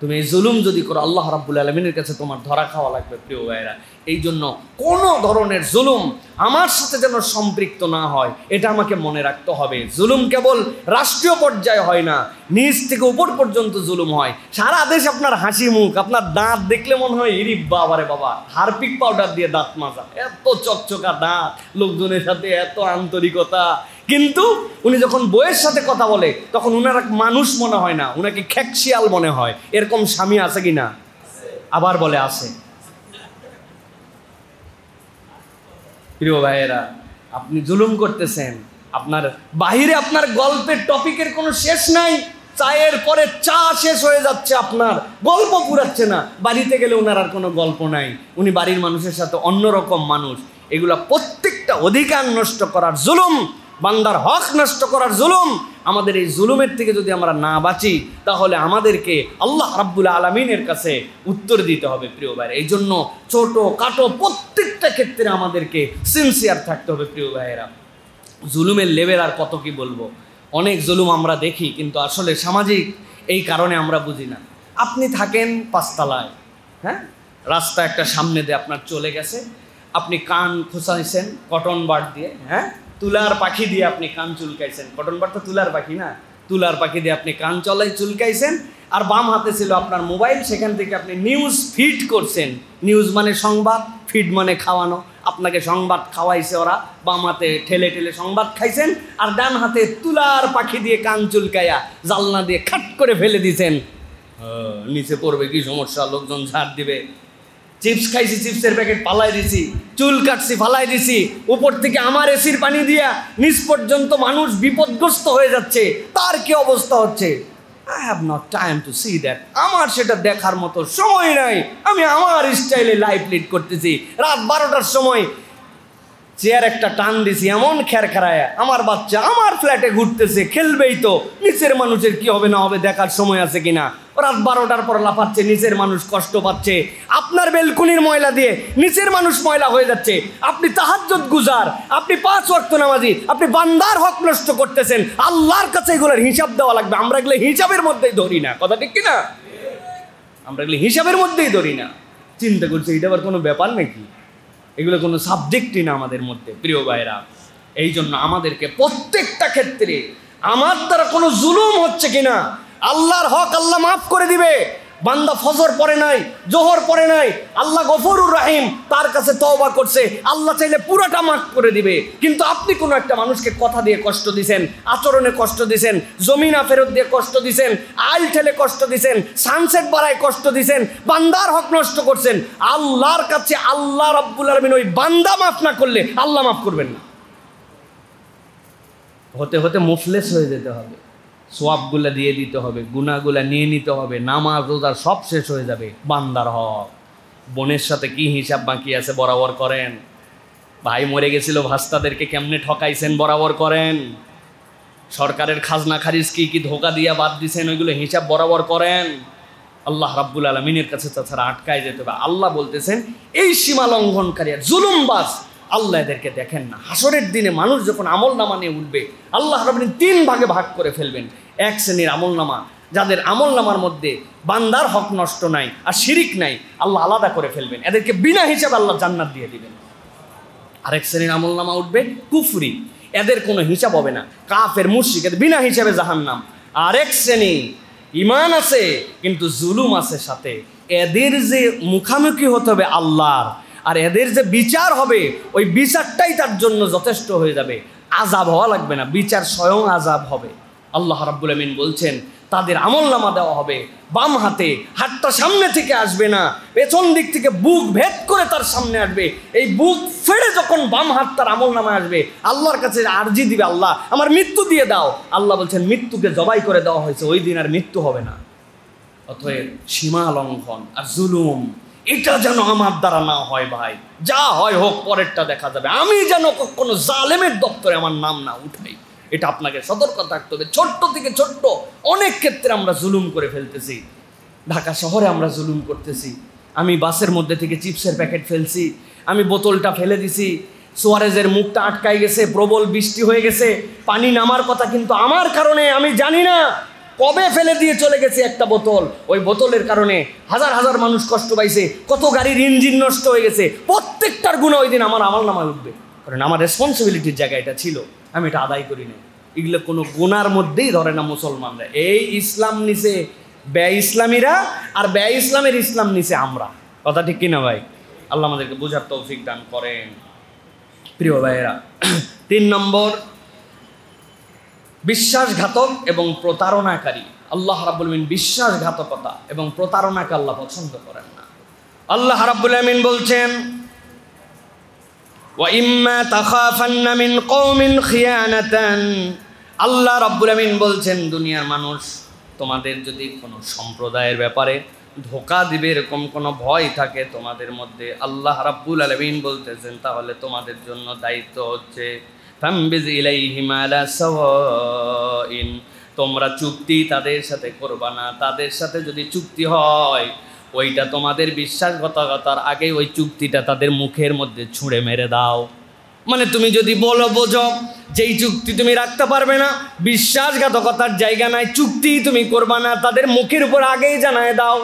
তুমি এই জুলুম যদি করো আল্লাহ রাব্বুল আলামিনের কাছে তোমার ধরা খাওয়া লাগবে। প্রিয় ভাইরা, এই জন্য কোনো ধরনের জুলুম আমার সাথে যেন সম্পৃক্ত না হয়, এটা আমাকে মনে রাখতে হবে। জুলুম কেবল রাষ্ট্রীয় পর্যায়ে হয় না, নিচ থেকে উপর পর্যন্ত জুলুম হয়। সারা দেশ আপনার হাসি মুখ, আপনার দাঁত দেখলে মনে হয় ইরি বাবারে বাবা, হারপিক পাউডার দিয়ে দাঁত মাজা, এত চকচকা দাঁত, লোকজনের সাথে এত আন্তরিকতা, কিন্তু উনি যখন বইয়ের সাথে কথা বলে তখন উনার মানুষ মনে হয় না, উনাকে খেকশিয়াল মনে হয়। এরকম স্বামী আছে কি না? আবার বলে আছে। প্রিয় ভাইয়েরা, আপনি জুলুম করতেছেন, আপনার বাহিরে আপনার গল্পের টপিকের কোনো শেষ নাই, চায়ের পরে চা শেষ হয়ে যাচ্ছে, আপনার গল্প পুরাচ্ছে না, বাড়িতে গেলে ওনার আর কোনো গল্প নাই, উনি বাড়ির মানুষের সাথে অন্যরকম মানুষ। এগুলা প্রত্যেকটা অধিকার নষ্ট করার জুলুম, বান্দার হক নষ্ট করার জুলুম। আমাদের এই জুলুমের থেকে যদি আমরা না বাঁচি তাহলে আমাদেরকে আল্লাহ রাব্বুল আলামিনের কাছে উত্তর দিতে হবে। প্রিয় ভাইরা, এই জন্য ছোট খাটো প্রত্যেকটা ক্ষেত্রে আমাদেরকে সিনসিয়ার থাকতে হবে। প্রিয় ভাইয়েরা, জুলুমের লেভেল আর কত কি বলবো, অনেক জুলুম আমরা দেখি, কিন্তু আসলে সামাজিক এই কারণে আমরা বুঝি না। আপনি থাকেন 5 তলায়, হ্যাঁ, রাস্তা একটা সামনে দিয়ে আপনার চলে গেছে, আপনি কান খোঁচাইছেন কটন বার দিয়ে, হ্যাঁ, তুলার পাখি দিয়ে আপনি কান চুলকাইছেন, কটন বার তো তুলার পাখি না, তুলার পাখি দিয়ে আপনি কান চুলকাইছেন, আর বাম হাতে ছিল আপনার মোবাইল, সেখান থেকে আপনি নিউজ ফিড করছেন। নিউজ মানে সংবাদ, ফিড মানে খাওয়ানো, আপনাকে সংবাদ খাওয়াইছে ওরা, বাম হাতে ঠেলে ঠেলে সংবাদ খাইছেন, আর ডান হাতে তুলার পাখি দিয়ে কান চুলকাইয়া জালনা দিয়ে খাট করে ফেলে দিয়েছেন। নিচে পড়বে কি সমস্যা, লোকজন ঝাড় দিবে। চিপস খাইছি, চিপসের প্যাকেট পালাই দিছি, চুল কাটছি ফালাই দিছি, উপর থেকে আমার এসির পানি দিয়া নিচ পর্যন্ত মানুষ বিপদগ্রস্ত হয়ে যাচ্ছে, তার কি অবস্থা হচ্ছে? I have not time to see that. আমার সেটা দেখার মতো সময় নাই, আমি আমার স্টাইলে লাইফ লিড করতেছি। রাত 12টার সময় চেয়ার একটা টান দিছি, এমন খেরখেরায় আমার বাচ্চা আমার ফ্ল্যাটে ঘুরতেছে, খেলবেই তো, নিচের মানুষের কি হবে না হবে দেখার সময় আছে কিনা। রাত 12টার পর লাফাচ্ছে, নিচের মানুষ কষ্ট পাচ্ছে, আপনার বেলকুনির ময়লা দিয়ে নিচের মানুষ ময়লা হয়ে যাচ্ছে। আপনি তাহাজ্জুদ গুজার, আপনি 5 ওয়াক্ত নামাজি, আপনি বান্দার হক নষ্ট করতেছেন। আল্লাহর কাছে এগুলোর হিসাব দেওয়া লাগবে। আমরা এগুলো হিসাবের মধ্যেই ধরি না, কথা ঠিক কিনা? আমরা এগুলো হিসাবের মধ্যেই ধরি না। চিন্তা করছি এটা আবার কোনো ব্যাপার নাকি? এগুলো কোনো সাবজেক্টই না আমাদের মধ্যে, প্রিয় ভাইরা। এই জন্য আমাদেরকে প্রত্যেকটা ক্ষেত্রে আমার দ্বারা কোনো জুলুম হচ্ছে কিনা, আল্লাহর হক আল্লাহ মাফ করে দিবে। বান্দা ফজর পড়ে নাই, জোহর পড়ে নাই, আল্লাহ গফুরুর রহিম, তার কাছে তওবা করছে, আল্লাহ চাইলে পুরোটা মাফ করে দিবে। কিন্তু আপনি কোনো একটা মানুষকে কথা দিয়ে কষ্ট দিছেন, আচরণে কষ্ট দিছেন, জমিনা ফেরত দিয়ে কষ্ট দিছেন, আইল ঠেলে কষ্ট দিছেন, সানসেট বাড়ায় কষ্ট দিছেন, বান্দার হক নষ্ট করছেন। আল্লাহর কাছে আল্লাহ রাব্বুল আলামিন ওই বান্দা মাফ না করলে আল্লাহ মাফ করবেন না। হতে হতে মুফলেস হয়ে যেতে হবে, সোয়াবগুলা দিয়ে দিতে হবে, গুনাহগুলা নিয়ে নিতে হবে, নামাজ রোজা সব শেষ হয়ে যাবে। বান্দার হক, বোনের সাথে কি হিসাব বাকি আছে বরাবর করেন। ভাই মরে গেছিল, ভাস্তাদেরকে কেমনে ঠকাইছেন বরাবর করেন। সরকারের খাজনা খারিজ কি কি ধোকা দিয়া বাদ দিছেন, ওইগুলো হিসাব বরাবর করেন। আল্লাহ রাব্বুল আলামিনের কাছে তাছাড়া আটকায় যেতে হবে। আল্লাহ বলতেছেন এই সীমা লঙ্ঘনকারী আর জুলুমবাজ আল্লাহ এদেরকে দেখেন না। হাসরের দিনে মানুষ যখন আমল নামা নিয়ে উঠবে, আল্লাহ রাব্বুল 3 ভাগে ভাগ করে ফেলবেন। এক শ্রেণীর আমল নামা, যাদের আমল নামার মধ্যে বান্দার হক নষ্ট নাই আর শিরিক নাই, আল্লাহ আলাদা করে ফেলবেন, এদেরকে বিনা হিসাবে আল্লাহ জান্নাত দিয়ে দিবেন। আরেক শ্রেণীর আমল নামা উঠবে কুফরি, এদের কোনো হিসাব হবে না, কাফের মুশরিক, এদের বিনা হিসাবে জাহান্নাম। আরেক শ্রেণী ঈমান আছে কিন্তু জুলুম আছে সাথে, এদের যে মুখামুখি হতে হবে আল্লাহর, আর এদের যে বিচার হবে ওই বিচারটাই তার জন্য যথেষ্ট হয়ে যাবে। আযাব হওয়া লাগবে না, বিচার স্বয়ং আযাব হবে। আল্লাহ রাব্বুল আমিন বলছেন তাদের আমলনামা দেওয়া হবে বাম হাতে, হাতটা সামনে থেকে আসবে না, পেছন দিক থেকে বুক ভেদ করে তার সামনে আসবে। এই বুক ফেড়ে যখন বাম হাত তার আমলনামা আসবে, আল্লাহর কাছে আরজি দিবে, আল্লাহ আমার মৃত্যু দিয়ে দাও। আল্লাহ বলছেন মৃত্যুকে জবাই করে দেওয়া হয়েছে, ওই দিন আর মৃত্যু হবে না। অতএব সীমা লঙ্ঘন আর জুলুম এটা যেন আমার দ্বারা না হয় ভাই। যা হয় হোক, পরেরটা দেখা যাবে। আমি যেন কোনো জালেমের দপ্তরে আমার নাম না উঠাই, এটা আপনাকে সতর্ক থাকতে হবে। ছোট্ট থেকে ছোট্ট অনেক ক্ষেত্রে আমরা জুলুম করে ফেলতেছি। ঢাকা শহরে আমরা জুলুম করতেছি। আমি বাসের মধ্যে থেকে চিপসের প্যাকেট ফেলছি, আমি বোতলটা ফেলে দিছি, সুয়ারেজের মুখটা আটকাই গেছে, প্রবল বৃষ্টি হয়ে গেছে, পানি নামার কথা কিন্তু আমার কারণে আমি জানি না কবে ফেলে দিয়ে চলে গেছে একটা বোতল। ওই বোতলের কারণে হাজার হাজার মানুষ কষ্ট পাইছে, কত গাড়ির ইঞ্জিন নষ্ট হয়ে গেছে। প্রত্যেকটার গুনাহ ওই দিন আমার আমলনামায় উঠবে, কারণ আমার রেসপন্সিবিলিটির জায়গা এটা ছিল, আমি এটা আদায় করি না। এগুলো কোনো গুনার মধ্যেই ধরে না মুসলমানরা। এই ইসলাম নিছে ব্যয় ইসলামীরা, আর ব্যয় ইসলামের ইসলাম নিছে আমরা। কথা ঠিক কিনা ভাই? আল্লাহ আমাদেরকে বোঝার তৌফিক দান করেন। প্রিয় ভাইয়েরা, 3 নম্বর বিশ্বাসঘাতক এবং প্রতারণাকারী। আল্লাহ রাব্বুল আমিন বিশ্বাসঘাতকতা এবং প্রতারণাকে আল্লাহ পছন্দ করেন না। আল্লাহ রাব্বুল আমিন বলছেন ওয়া ইম্মা তাখাফান্না মিন কওমিন খিয়ানাতান। আল্লাহ রাব্বুল আমিন বলছেন দুনিয়ার মানুষ, তোমাদের যদি কোনো সম্প্রদায়ের ব্যাপারে ধোঁকা দিবে এরকম কোনো ভয় থাকে তোমাদের মধ্যে, আল্লাহ রাব্বুল আলামিন বলতেছেন তাহলে তোমাদের জন্য দায়িত্ব হচ্ছে ফামবিজ ইলাইহিম আলা সাওয়াইন, তোমরা চুক্তি তাদের সাথে করবা না। তাদের সাথে যদি চুক্তি হয়, ওইটা তোমাদের বিশ্বাসঘাতকতার আগে ওই চুক্তিটা তাদের মুখের মধ্যে ছুঁড়ে মেরে দাও। মানে তুমি যদি বলো বোঝো যেই চুক্তি তুমি রাখতে পারবে না, বিশ্বাসঘাতকতার জায়গা নাই, চুক্তি তুমি করবা না, তাদের মুখের উপর আগেই জানায় দাও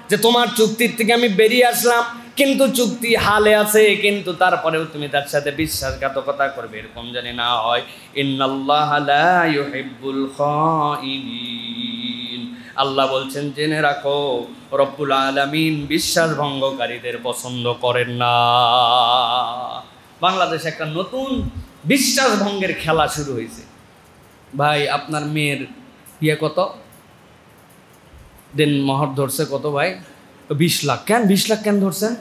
যে তোমার চুক্তির থেকে আমি বেরিয়ে আসলাম, কিন্তু চুক্তি হালে আছে, কিন্তু তারপরেও তুমি তার সাথে বিশ্বাসঘাতকতা করবে, এরকম জানি না হয়। ইন্নাল্লাহা লা ইউহিব্বুল খাইনিন। আল্লাহ বলছেন জেনে রাখো রব্বুল আলামিন বিশ্বাস ভঙ্গকারীদের পছন্দ করেন না। বাংলাদেশে একটা নতুন বিশ্বাস ভঙ্গের খেলা শুরু হয়েছে। ভাই আপনার মেয়ের ইয়ে কত দেন মহর ধরছে কত ভাই? 20 লাখ। কেন 20 লাখ কেন ধরছেন?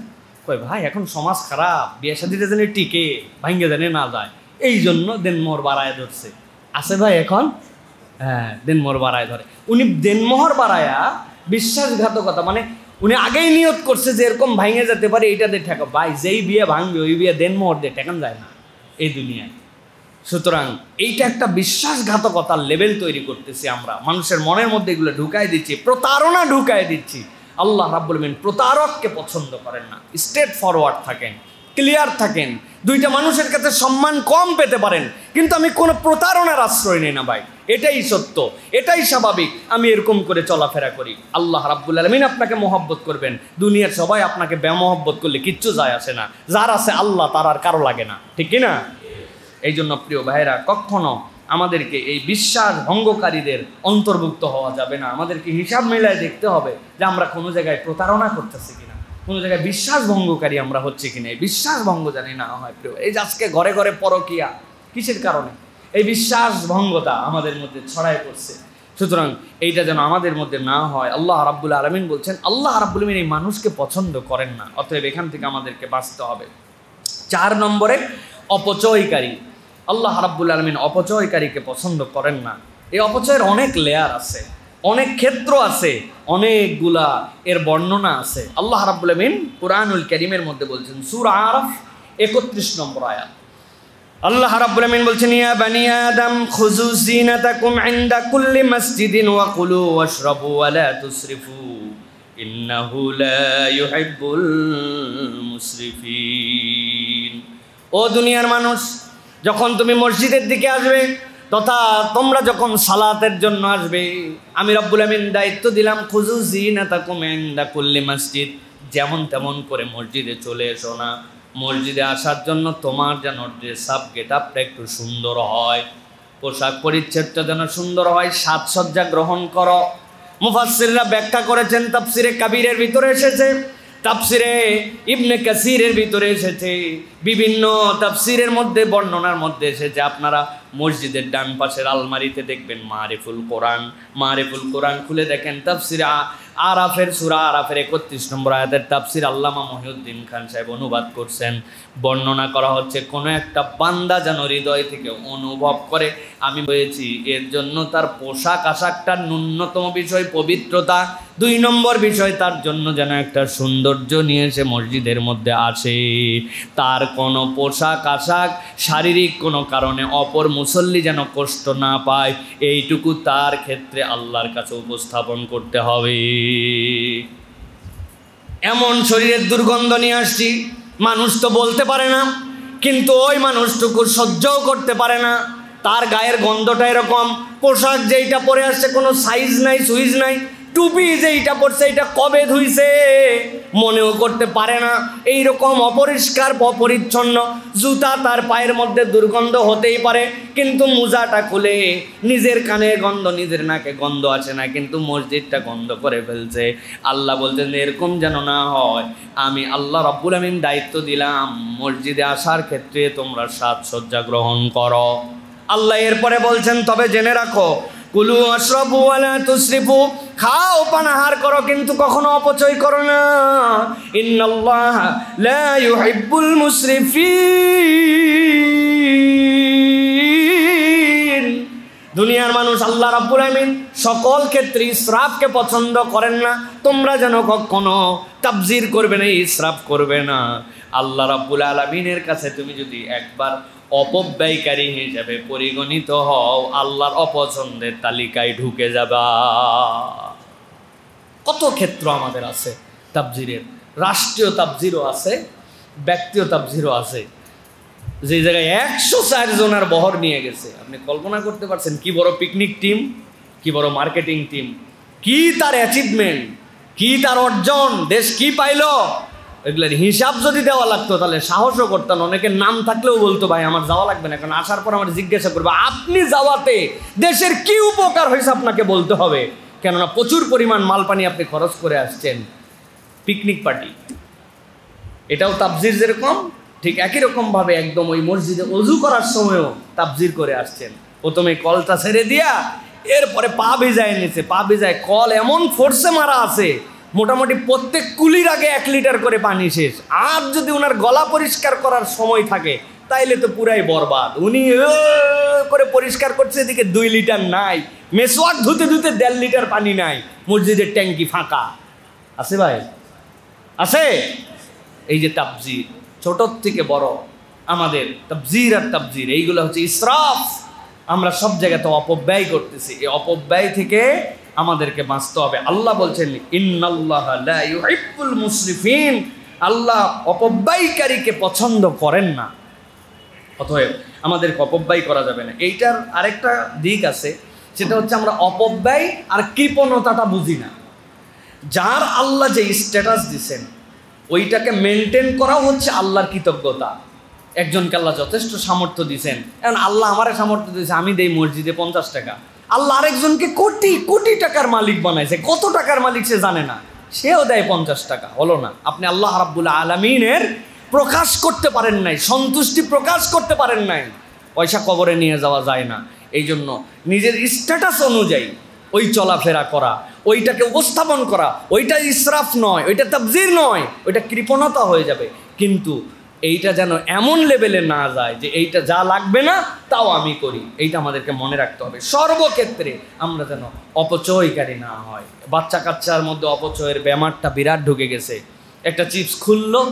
কই ভাই এখন সমাজ খারাপ, বিয়ে শাদিতে জানি টিকে ভাঙ্গে জানি না যায়, এই জন্য দেন মোহর বাড়ায় ধরছে। আছে ভাই এখন? হ্যাঁ, দেনমোহর বাড়ায় ধরে। উনি দেনমোহর বাড়ায়া বিশ্বাসঘাতকতা, মানে উনি আগেই নিয়ত করছে যে এরকম ভাঙে যেতে পারে, এইটা দিয়ে ঠেকা। ভাই, যেই বিয়ে ভাঙবে ওই বিয়ে দেনমোহর দিয়ে ঠেকান যায় না এই দুনিয়ায়। সুতরাং এইটা একটা বিশ্বাসঘাতকতার লেভেল তৈরি করতেছি আমরা, মানুষের মনের মধ্যে এগুলো ঢুকাই দিচ্ছি, প্রতারণা ঢুকাই দিচ্ছি। আল্লাহ রাব্বুল আলামিন প্রতারককে পছন্দ করেন না। স্ট্রেট ফরওয়ার্ড থাকেন, ক্লিয়ার থাকেন। দুইটা মানুষের কাছে সম্মান কম পেতে পারেন, কিন্তু আমি কোনো প্রতারণার আশ্রয় নেই না ভাই, এটাই সত্য, এটাই স্বাভাবিক। আমি এরকম করে চলাফেরা করি। আল্লাহ রাব্বুল আলামিন আপনাকে মহব্বত করবেন, দুনিয়ার সবাই আপনাকে বেমহব্বত করলে কিচ্ছু যায় আসে না। যার আছে আল্লাহ, তার আর কারো লাগে না, ঠিক কি না? এই জন্য প্রিয় ভাইরা, কখনো আমাদেরকে এই বিশ্বাস ভঙ্গকারীদের অন্তর্ভুক্ত হওয়া যাবে না। আমাদেরকে হিসাব মেলায় দেখতে হবে যে আমরা কোনো জায়গায় প্রতারণা করতেছি কিনা, কোনো জায়গায় বিশ্বাস ভঙ্গকারী আমরা হচ্ছে কিনা। এই বিশ্বাস ভঙ্গ জানি না হয় প্রিয়। এই যে আজকে ঘরে ঘরে পরকিয়া, কিসের কারণে? এই বিশ্বাস ভঙ্গতা আমাদের মধ্যে ছড়ায় পড়ছে। সুতরাং এইটা যেন আমাদের মধ্যে না হয়। আল্লাহ রাব্বুল আলামিন বলছেন, আল্লাহ রাব্বুল আলামিন এই মানুষকে পছন্দ করেন না, অতএব এখান থেকে আমাদেরকে বাঁচতে হবে। 4 নম্বরে অপচয়কারী। আল্লাহ রাব্বুল আলামিন অপচয়কারীকে পছন্দ করেন না। এই অপচয়ের অনেক লেয়ার আছে, অনেক ক্ষেত্র আছে, অনেকগুলা এর বর্ণনা আছে। আল্লাহ রাব্বুল আলামিন কুরআনুল কারীমের মধ্যে বলছেন, সূরা আরাফ 31 নম্বর আয়াত, আল্লাহ রাব্বুল আলামিন বলছেন, ইয়া বানি আদম খুযু যিনাতাকুম ইনদা কুল্লি মাসজিদিন ওয়া কুলু ওয়াশরাবু ওয়া লা তুসরিফু ইন্নাহু লা ইউহিব্বুল মুসরিফিন। ও দুনিয়ার মানুষ, যখন তুমি মসজিদের দিকে আসবে তথা তোমরা যখন সালাতের জন্য আসবে, আমি রব্বুল আমিন দায়িত্ব দিলাম, খুযু যিনাতাকুম ইনদা কুল্লি মসজিদ, যেমন তেমন করে মসজিদে চলে এসো না। মসজিদে আসার জন্য তোমার যেন ড্রেস আপ গেট আপটা একটু সুন্দর হয়, পোশাক পরিচ্ছদটা যেন সুন্দর হয়, সাজসজ্জা গ্রহণ করো। মুফাসসিররা ব্যাখ্যা করেছেন, তাফসিরে কাবীরের ভিতরে এসেছে, তাফসিরে ইবনে কাসিরের ভিতরে এসেছে, বিভিন্ন তাফসিরের মধ্যে বর্ণনার মধ্যে এসেছে। আপনারা মসজিদের ডান পাশের আলমারিতে দেখবেন মারিফুল কোরআন, মারিফুল কোরআন খুলে দেখেন তাফসিরে আরাফের সূরা আরাফের 31 নম্বর আয়াতের তাফসির আল্লামা মহিউদ্দিন খান সাহেব অনুবাদ করছেন। বর্ণনা করা হচ্ছে, কোনো একটা বান্দা যেন হৃদয় থেকে অনুভব করে আমি হয়েছি, এর জন্য তার পোশাক আশাকটার ন্যূনতম বিষয় পবিত্রতা, 2 নম্বর বিষয় তার জন্য যেন একটা সৌন্দর্য নিয়ে এসে মসজিদের মধ্যে আসে। তার কোনো পোশাক আশাক শারীরিক কোনো কারণে অপর মুসল্লি যেন কষ্ট না পায়, এইটুকু তার ক্ষেত্রে আল্লাহর কাছে উপস্থাপন করতে হবে। এমন শরীরের দুর্গন্ধ নিয়ে আসছি, মানুষ তো বলতে পারে না, কিন্তু ওই মানুষটুকু সহ্যও করতে পারে না, তার গায়ের গন্ধটা এরকম, পোশাক যেইটা পরে আসছে কোনো সাইজ নাই সুইজ নাই, টুপি যেইটা পড়ছে এটা কবে ধুইছে মনেও করতে পারে না, এইরকম অপরিষ্কার অপরিচ্ছন্ন, জুতা তার পায়ের মধ্যে দুর্গন্ধ হতেই পারে, কিন্তু মোজাটা খুলে নিজের কানে গন্ধ, নিজের নাকে গন্ধ আসে না, কিন্তু মসজিদটা গন্ধ করে ফেলছে। আল্লাহ বলছেন এরকম যেন না হয়। আমি আল্লাহ রাব্বুল আমিন দায়িত্ব দিলাম, মসজিদে আসার ক্ষেত্রে তোমরা সাজসজ্জা গ্রহণ করো। আল্লাহ এরপরে বলছেন, তবে জেনে রাখো, কুলু আশরাবু ওয়া লা তুসরিফু, খাও পানাহার করো কিন্তু কখনো অপচয় করো না। ইন্নাল্লাহা লা ইউহিব্বুল মুসরিফিন। দুনিয়ার মানুষ আল্লাহ রাব্বুল আমিন সকল ক্ষেত্রে ইসরাফকে পছন্দ করেন না। তোমরা যেন কখনো তাবজির করবে না, ইসরাফ করবে না। আল্লাহ রাব্বুল আলামিনের কাছে তুমি যদি একবার অপব্যয়কারী হিসেবে পরিগণিত হও, আল্লাহর অপছন্দের তালিকায় ঢুকে যাবা। কত ক্ষেত্র আমাদের আছে তাবজিরের, রাষ্ট্রীয় তাবজিরও আছে, ব্যক্তিগত তাবজিরও আছে, যে জায়গায় 104 জনের বহর নিয়ে গেছে। আপনি কল্পনা করতে পারছেন কি বড় পিকনিক টিম, কি বড় মার্কেটিং টিম, কি তার অ্যাচিভমেন্ট, কি তার অর্জন, দেশ কি পাইল, এগুলোর হিসাব যদি দেওয়া লাগতো তাহলে সাহসও করতেন। অনেকের নাম থাকলেও বলতো ভাই আমার যাওয়া লাগবে না, কারণ আসার পর আমার জিজ্ঞাসা করবে আপনি যাওয়াতে দেশের কি উপকার হয়েছে আপনাকে বলতে হবে, কেননা প্রচুর পরিমাণ মাল পানি আপনি খরচ করে আসছেন। পিকনিক পার্টি এটাও তাবজির, যেরকম ঠিক একই রকমভাবে একদম ওই মসজিদে অজু করার সময়ও তাবজির করে আসছেন। প্রথমে কলটা ছেড়ে দিয়া এরপরে পা ভিজায় নিছে, পা ভিজায় কল এমন ফোর্সে মারা আছে, মোটামুটি প্রত্যেক কুলির আগে 1 লিটার করে পানি শেষ। আর যদি ওনার গলা পরিষ্কার করার সময় থাকে তাইলে তো পুরাই বরবাদ। উনি করে পরিষ্কার করছে, এদিকে 2 লিটার নাই, মেসওয়াক ধুতে ধুতে 1.5 লিটার পানি নাই, মসজিদের ট্যাঙ্কি ফাঁকা। আছে ভাই? আছে? এই যে তাবজির, ছোট থেকে বড় আমাদের তাবজির আর তাবজির, এইগুলো হচ্ছে ইসরাফ। আমরা সব জায়গাতে অপব্যয় করতেছি। এই অপব্যয় থেকে আমাদেরকে বাঁচতে হবে। আল্লাহ বলছেন ইন্নাল্লাহা লা ইউহিব্বুল মুসরিফিন, আল্লাহ অপব্যয়কারীকে পছন্দ করেন না। অতএব আমাদেরকে অপব্যয় করা যাবে না। এইটার আরেকটা দিক আছে, সেটা হচ্ছে আমরা অপব্যয় আর কৃপণতাটা বুঝি না। যার আল্লাহ যে স্ট্যাটাস দিছেন ওইটাকে মেনটেন করাও হচ্ছে আল্লাহর কৃতজ্ঞতা। একজনকে আল্লাহ যথেষ্ট সামর্থ্য দিয়েছেন, এখন আল্লাহ আমারে সামর্থ্য দিয়েছে, আমি দেই মসজিদে 50 টাকা, আল্লাহ আরেকজনকে কোটি কোটি টাকার মালিক বানাইছে, কত টাকার মালিক সে জানে না, সেও দেয় 50 টাকা। হলো না? আপনি আল্লাহ রাব্বুল আলামিনের প্রকাশ করতে পারেন নাই, সন্তুষ্টি প্রকাশ করতে পারেন নাই। পয়সা কবরে নিয়ে যাওয়া যায় না, এই জন্য নিজের স্ট্যাটাস অনুযায়ী ওই চলাফেরা করা, ওইটাকে উপস্থাপন করা, ওইটা ইসরাফ নয়, ওইটা তাবজির নয়, ওইটা কৃপণতা হয়ে যাবে। কিন্তু এইটা যেন এমন লেভেলে না যায় যে এইটা যা লাগবে না তাও আমি করি, এইটা আমাদেরকে মনে রাখতে হবে। সর্বক্ষেত্রে আমরা যেন অপচয়কারী না হয়। বাচ্চা কাচ্চার মধ্যে অপচয়ের ব্যামারটা বিরাট ঢুকে গেছে। একটা চিপস খুললো,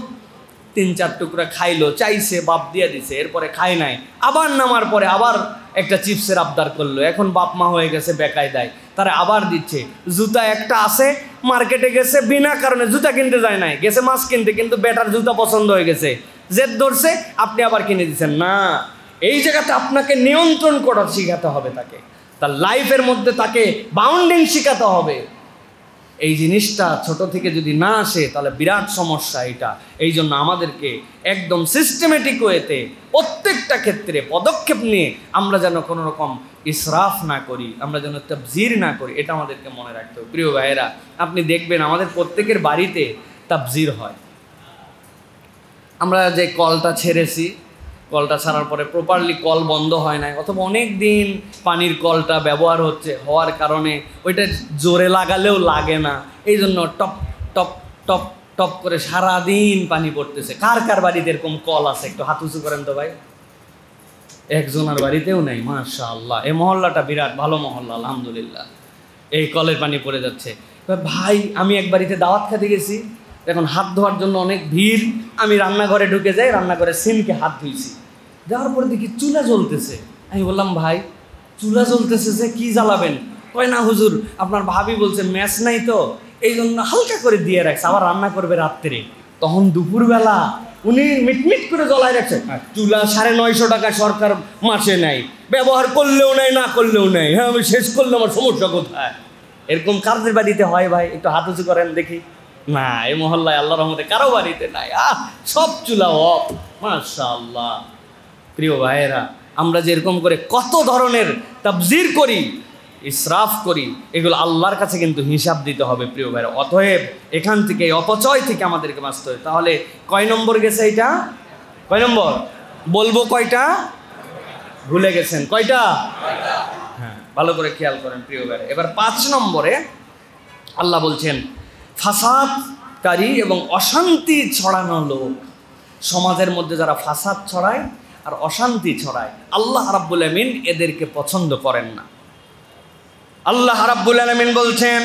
3-4 টুকরা খাইলো, চাইছে, বাপ দিয়ে দিছে, এরপরে খায় নাই, আবার নামার পরে আবার একটা চিপসের আবদার করলো। এখন বাপ মা হয়ে গেছে বেকায়দায়, তারা আবার দিচ্ছে। জুতা একটা আছে, মার্কেটে গেছে, বিনা কারণে জুতা কিনতে যায় নাই, গেছে মাছ কিনতে, কিন্তু বেটার জুতা পছন্দ হয়ে গেছে, জেদ ধরছে, আপনি আবার কিনে দিচ্ছেন না। এই জায়গাতে আপনাকে নিয়ন্ত্রণ করা শেখাতে হবে, তাকে তার লাইফের মধ্যে তাকে বাউন্ডিং শেখাতে হবে। এই জিনিসটা ছোট থেকে যদি না আসে তাহলে বিরাট সমস্যা এটা। এই জন্য আমাদেরকে একদম সিস্টেমেটিক ওয়েতে প্রত্যেকটা ক্ষেত্রে পদক্ষেপ নিয়ে আমরা যেন কোনো রকম ইসরাফ না করি, আমরা যেন তাবজির না করি, এটা আমাদেরকে মনে রাখতে হবে। প্রিয় ভাইয়েরা, আপনি দেখবেন আমাদের প্রত্যেকের বাড়িতে তাবজির হয়। আমরা যে কলটা ছেড়েছি, কলটা ছাড়ার পরে প্রপারলি কল বন্ধ হয় না, অথবা অনেক দিন পানির কলটা ব্যবহার হওয়ার কারণে ওইটা জোরে লাগালেও লাগে না, এই জন্য টপ টপ টপ টপ করে সারাদিন পানি পড়তেছে। কার কার বাড়িতে এরকম কল আছে? একটু হাত উঁচু করেন তো ভাই। একজনের বাড়িতেও নেই, মাশাআল্লাহ। এই মহল্লাটা বিরাট ভালো মহল্লা, আলহামদুলিল্লাহ। এই কলের পানি পড়ে যাচ্ছে। ভাই, আমি এক বাড়িতে দাওয়াত খেতে গেছি, এখন হাত ধোয়ার জন্য অনেক ভিড়, আমি রান্নাঘরে ঢুকে যাই, রান্নাঘরে সিনকে হাত ধুইছি, যাওয়ার পরে দেখি চুলা জ্বলতেছে। আমি বললাম, ভাই চুলা জ্বলতেছে যে কি জ্বালাবেন? কয় না হুজুর, আপনার ভাবি বলছে ম্যাচ নাই তো এই জন্য হালকা করে দিয়ে রাখছে, আবার রান্না করবে রাত্রে। তখন দুপুরবেলা উনি মিটমিট করে জ্বলায় রাখছে। চুলা 950 টাকা সরকার মাসে নেয়, ব্যবহার করলেও নেয়, না করলেও নেয়। হ্যাঁ, আমি শেষ করলে আমার সমস্যা কোথায়? এরকম কারদের বাড়িতে হয় ভাই? একটু হাত উঁচু করেন দেখি। না, এই মহল্লায় আল্লাহর রহমতে কারো বাড়িতে নাই। সব চুলা অফ, মাশাআল্লাহ। প্রিয় ভাইয়েরা, আমরা যেরকম করে কত ধরনের তাবজির করি, ইসরাফ করি, এগুলো আল্লাহর কাছে কিন্তু হিসাব দিতে হবে প্রিয় ভাইয়েরা। অতএব এখান থেকে, অপচয় থেকে আমাদেরকে বাঁচতে হবে। তাহলে কয় নম্বর গেছে এটা? কয় নম্বর বলবো? কয়টা ভুলে গেছেন? কয়টা? হ্যাঁ, ভালো করে খেয়াল করেন প্রিয় ভাইয়েরা। এবার 5 নম্বরে আল্লাহ বলছেন ফাসাদকারী এবং অশান্তি ছড়ানো লোক। সমাজের মধ্যে যারা ফাসাদ ছড়ায় আর অশান্তি ছড়ায়, আল্লাহ রাব্বুল আলামিন এদেরকে পছন্দ করেন না। আল্লাহ রাব্বুল আলামিন বলছেন,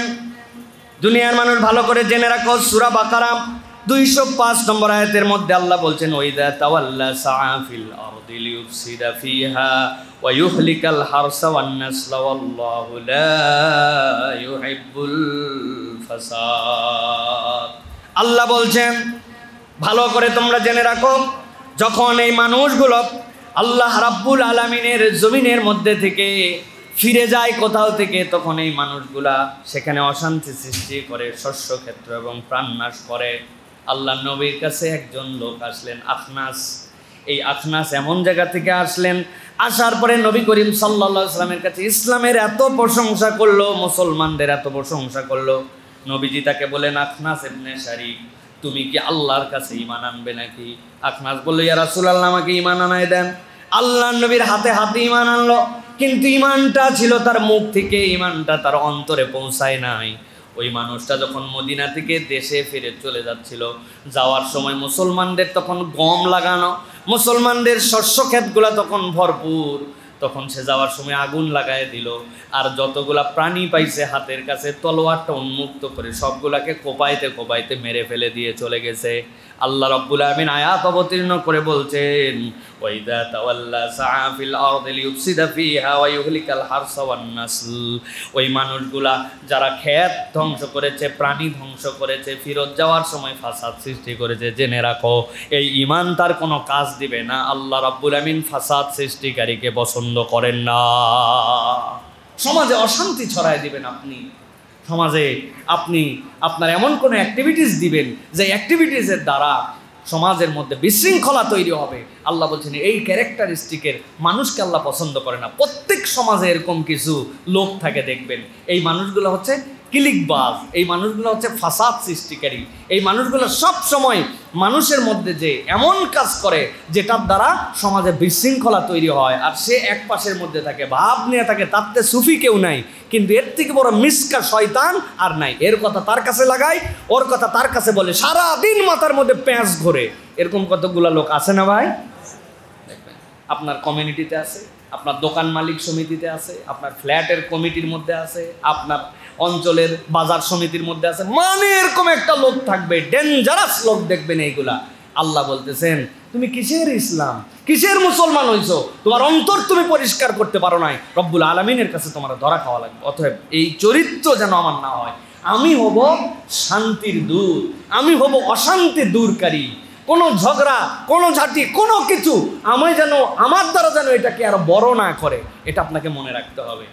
দুনিয়ার মানুষ ভালো করে জেনে রাখো, সূরা বাকারা 205 নম্বর আয়াতের মধ্যে আল্লাহ বলছেন, ওয়াইদা তাওয়াল্লা সাআ ফিল আরদি লিইফসিদা ফিহা ওয়া ইউহলিকাল হারসা ওয়ান নাসলা ওয়াল্লাহু লা ইউহিব্বুল ফাসাদ। আল্লাহ বলছেন, ভালো করে তোমরা জেনে রাখো, যখন এই মানুষগুলো আল্লাহ রাব্বুল আলামিনের জমিনের মধ্যে থেকে ফিরে যায় কোথাও থেকে, তখন এই মানুষগুলা সেখানে অশান্তি সৃষ্টি করে, শস্য ক্ষেত্র এবং প্রাণনাশ করে। আল্লাহ নবীর কাছে একজন লোক আসলেন, আখনাস। এই আখনাস এমন জায়গা থেকে আসলেন, আসার পরে নবী করিম সাল্লাল্লাহু আলাইহি ওয়াসাল্লামের কাছে ইসলামের এত প্রশংসা করলো, মুসলমানদের এত প্রশংসা করলো। নবীজি তাকে বলেন, আখনাস ইবনে শারিক, তুমি কি আল্লাহর কাছে ঈমান আনবে নাকি? আখনাস বলল, ইয়া রাসূলুল্লাহ, আমাকে ঈমান আনায় দেন। আল্লাহর নবীর হাতে হাতে ঈমান আনলো, কিন্তু ঈমানটা ছিল তার মুখ থেকে, ঈমানটা তার অন্তরে পৌঁছায় নাই। ওই মানুষটা যখন মদিনা থেকে দেশে ফিরে চলে যাচ্ছিল, যাওয়ার সময় মুসলমানদের তখন গম লাগানো, মুসলমানদের শস্য ক্ষেতগুলা তখন ভরপুর, তখন সে যাওয়ার সময় আগুন লাগায় দিল, আর যতগুলা প্রাণী পাইছে হাতের কাছে তলোয়ারটা উন্মুক্ত করে সবগুলাকে কোপাইতে কোপাইতে মেরে ফেলে দিয়ে চলে গেছে। আল্লাহ রাব্বুল আলামিন আয়াত অবতীর্ণ করে বলছেন, ওয়াইদা তাওয়াল্লা সাআ ফিল আরদি লিউফসিদা ফিহা ওয়া ইউহলিকাল হারসা ওয়ান নাসল। ওই মানুষগুলা যারা ক্ষেত ধ্বংস করেছে, প্রাণী ধ্বংস করেছে, ফিরত যাওয়ার সময় ফাসাদ সৃষ্টি করেছে, জেনে রাখো এই ঈমান তার কোনো কাজ দিবে না। আল্লাহ রাব্বুল আলামিন ফাসাদ সৃষ্টিকারীকে পছন্দ করেন না। সমাজে অশান্তি ছড়ায় দিবেন আপনি, সমাজে আপনি আপনার এমন কোনো অ্যাক্টিভিটিস দিবেন যে অ্যাক্টিভিটিসের দ্বারা সমাজের মধ্যে বিশৃঙ্খলা তৈরি হবে। আল্লাহ বলছেন এই ক্যারেক্টারিস্টিকের মানুষকে আল্লাহ পছন্দ করে না। প্রত্যেক সমাজে এরকম কিছু লোক থাকে দেখবেন, এই মানুষগুলো হচ্ছে কিলিকবাজ, এই মানুষগুলো হচ্ছে ফাসাদ সৃষ্টিকারী, এই মানুষগুলো সব সময় মানুষের মধ্যে যে এমন কাজ করে যেটার দ্বারা সমাজে বিশৃঙ্খলা তৈরি হয়, আর সে এক পাশের মধ্যে থাকে, ভাব নিয়ে থাকে তাতে সুফি কেউ নাই, কিন্তু এর থেকে বড় মিসকা শয়তান আর নাই। এর কথা তার কাছে লাগায়, ওর কথা তার কাছে বলে, সারা দিন মাথার মধ্যে প্যাঁচ ঘোরে। এরকম কতগুলো লোক আছে না ভাই? দেখবেন আপনার কমিউনিটিতে আছে, আপনার দোকান মালিক সমিতিতে আছে, আপনার ফ্ল্যাটের কমিটির মধ্যে আছে, আপনার অঞ্চলের বাজার সমিতির মধ্যে আছে, মানে এরকম একটা লোক থাকবে, ডেঞ্জারাস লোক দেখবেন এইগুলা। আল্লাহ বলতেছেন তুমি কিসের ইসলাম, কিসের মুসলমান হইছো, তোমার অন্তর তুমি পরিষ্কার করতে পারো নাই, রব্বুল আলামিনের কাছে তোমার ধরা খাওয়া লাগবে। অতএব এই চরিত্র যেন আমার না হয়। আমি হব শান্তির দূত, আমি হব অশান্তি দূরকারী। কোনো ঝগড়া, কোনো ঝাঁটি, কোনো কিছু আমি যেন আমার দ্বারা যেন এটাকে আরো বড় না করে, এটা আপনাকে মনে রাখতে হবে।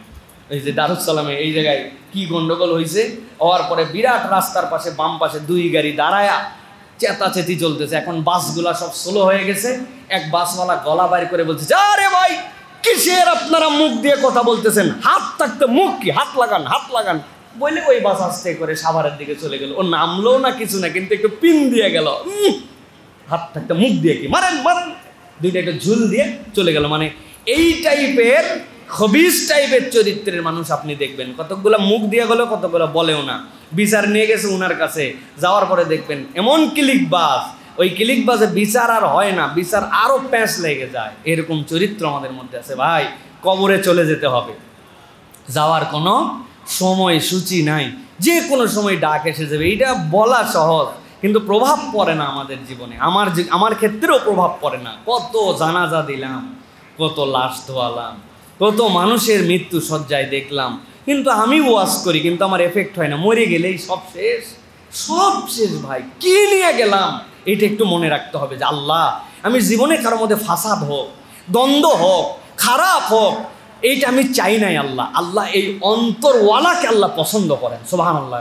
এই যে দারুসালামে এই জায়গায় কি গন্ডগোল হয়েছে, হওয়ার পরে বিরাট রাস্তার পাশে বাম পাশে দুই গাড়ি দাঁড়ায়া চেতাচেতি চলতেছে। এখন বাসগুলা সব স্লো হয়ে গেছে। এক বাসওয়ালা গলা বাইর করে বলছে, আরে ভাই কিসের আপনারা মুখ দিয়ে কথা বলতেছেন, হাত থাকতে মুখ কি, হাত লাগান, হাত লাগান বলে ওই বাস আস্তে করে সাভারের দিকে চলে গেল। ও নামলো না কিছু না, কিন্তু একটু পিন দিয়ে গেল, হাত থাকতে মুখ দিয়ে কি মারেন মারেন, দুইটা একটু ঝুল দিয়ে চলে গেল। মানে এই টাইপের খবিস টাইপের চরিত্রের মানুষ আপনি দেখবেন, কতগুলো মুখ দিয়ে গেল, কতগুলো বলেও না। বিচার নিয়ে গেছে উনার কাছে, যাওয়ার পরে দেখবেন এমন ক্লিকবাজ, ওই ক্লিকবাজে বিচার আর হয় না, বিচার আরো প্যাঁচ লেগে যায়। এরকম চরিত্র আমাদের মধ্যে আছে। ভাই কবরে চলে যেতে হবে, যাওয়ার কোনো সময় সূচি নাই, যে কোনো সময় ডাক এসে যাবে। এইটা বলা সহজ, কিন্তু প্রভাব পড়ে না আমাদের জীবনে। আমার ক্ষেত্রেও প্রভাব পড়ে না। কত জানাজা দিলাম, কত লাশ ধোয়ালাম, কত মানুষের মৃত্যু সজ্জায় দেখলাম, কিন্তু আমি ওয়াজ করি, কিন্তু আমার এফেক্ট হয় না। মরে গেলেই সব শেষ, সব শেষ। ভাই কি নিয়ে গেলাম, এটা একটু মনে রাখতে হবে যে আল্লাহ আমি জীবনে কারোর মধ্যে ফাসাদ হোক, দ্বন্দ্ব হোক, খারাপ হোক, এইটা আমি চাই নাই। আল্লাহ এই অন্তরওয়ালাকে আল্লাহ পছন্দ করেন। সুবহানাল্লাহ।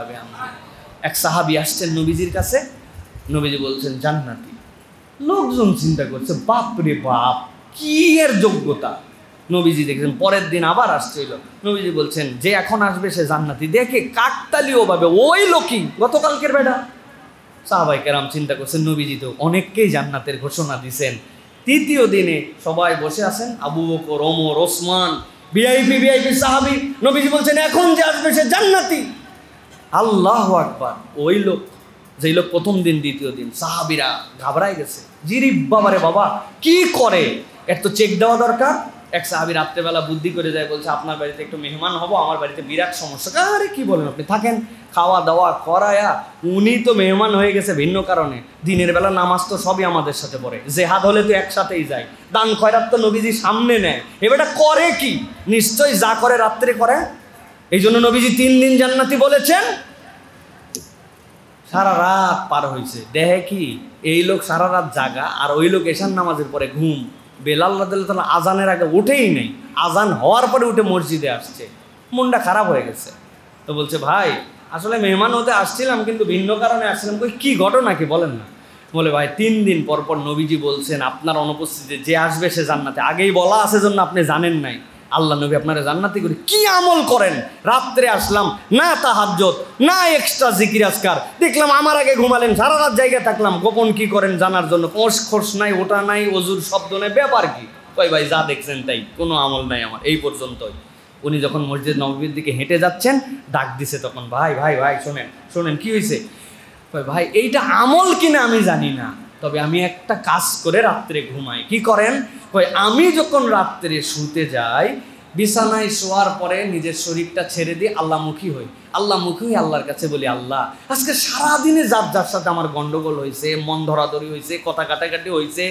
এক সাহাবী আসছেন নবীজির কাছে, নবীজি বলছেন জান্নাতি। লোকজন চিন্তা করছে বাপ রে বাপ, কি এর যোগ্যতা। নবীজি দেখছেন পরের দিন আবার আসছিল, নবীজি বলছেন যে এখন আসবে সে জান্নাতি। দেখে কাকতালীয় ভাবে ওই লোকই গতকালকের বেটা। সাহাবায়ে কেরাম চিন্তা করছেন নবীজি তো অনেককেই জান্নাতের ঘোষণা দিয়েছেন। তৃতীয় দিনে সবাই বসে আছেন, আবু বকর, ওমর, ওসমান, ভিআইপি সাহাবী। নবীজি বলছেন এখন যে আসবে সে জান্নাতি। আল্লাহু আকবার। ওই লোক, যেই লোক প্রথম দিন দ্বিতীয় দিন, সাহাবীরা ঘাবড়ায় গেছে। জিরি বাবারে বাবা কি করে, এর তো চেক দেওয়া দরকার। এক সাহাবী রাত্রেবেলা বুদ্ধি করে যায়, বলছে আপনার বাড়িতে একটু মেহমান হবো, আমার বাড়িতে বিরাট সমস্যা। আরে কি বলেন আপনি, থাকেন, খাওয়া দাওয়া করায়া। উনি তো মেহমান হয়ে গেছে ভিন্ন কারণে, দিনের বেলা নামাজ তো সবই আমাদের সাথে পড়ে, জেহাদ হলে তো একসাথেই যায়, দান খয়রাত তো নবীজি সামনে নেয়। এবারটা করে কি, নিশ্চয়ই যা করে রাত্রে করে। এই জন্য নবীজি 3 দিন জান্নাতি বলেছেন। সারা রাত পার হয়েছে, দেখে কি এই লোক সারা রাত জাগা, আর ওই লোক এশার নামাজের পরে ঘুম। বেলাল রাদিয়াল্লাহু তাআলা আজানের আগে উঠেই নেই, আজান হওয়ার পরে উঠে মসজিদে আসছে। মনটা খারাপ হয়ে গেছে। তো বলছে ভাই আসলে মেহমান হতে আসছিলাম, কিন্তু ভিন্ন কারণে আসছিলাম। কি ঘটনা কি বলেন না। বলে ভাই 3 দিন পর পর নবীজি বলছেন আপনার অনুপস্থিতিতে যে আসবে সে জান্নাতে। আগেই বলা আছে জন্য আপনি জানেন নাই। আল্লাহ নবী আপনারা জান্নাতি করে কি আমল করেন। রাত্রে আসলাম, না তাহাজ্জুদ, না এক্সট্রা জিকির আজকার, দেখলাম আমার আগে ঘুমালেন, সারা রাত জায়গায় থাকলাম, গোপন কি করেন জানার জন্য। খোঁজ নাই, ওটা নাই, ওজুর শব্দ নাই, ব্যাপার কি? কই ভাই যা দেখছেন তাই, কোনো আমল নাই আমার এই পর্যন্তই। উনি যখন মসজিদ নববীর দিকে হেঁটে যাচ্ছেন, ডাক দিছে তখন, ভাই ভাই ভাই শোনেন শোনেন, কি হয়েছে? ভাই এইটা আমল কিনা আমি জানি না, তবে আমি একটা কাজ করে রাত্রে ঘুমাই। কি করেন? কই আমি যখন রাত্রে শুতে যাই, বিছানায় শোয়ার পরে নিজের শরীরটা ছেড়ে দিয়ে আল্লাহমুখী হই। আল্লাহমুখী হয়ে আল্লাহর কাছে বলি, আল্লাহ আজকে সারাদিনে যার যার সাথে আমার গন্ডগোল হয়েছে, মন ধরাধরি হয়েছে, কথা কাটাকাটি হয়েছে,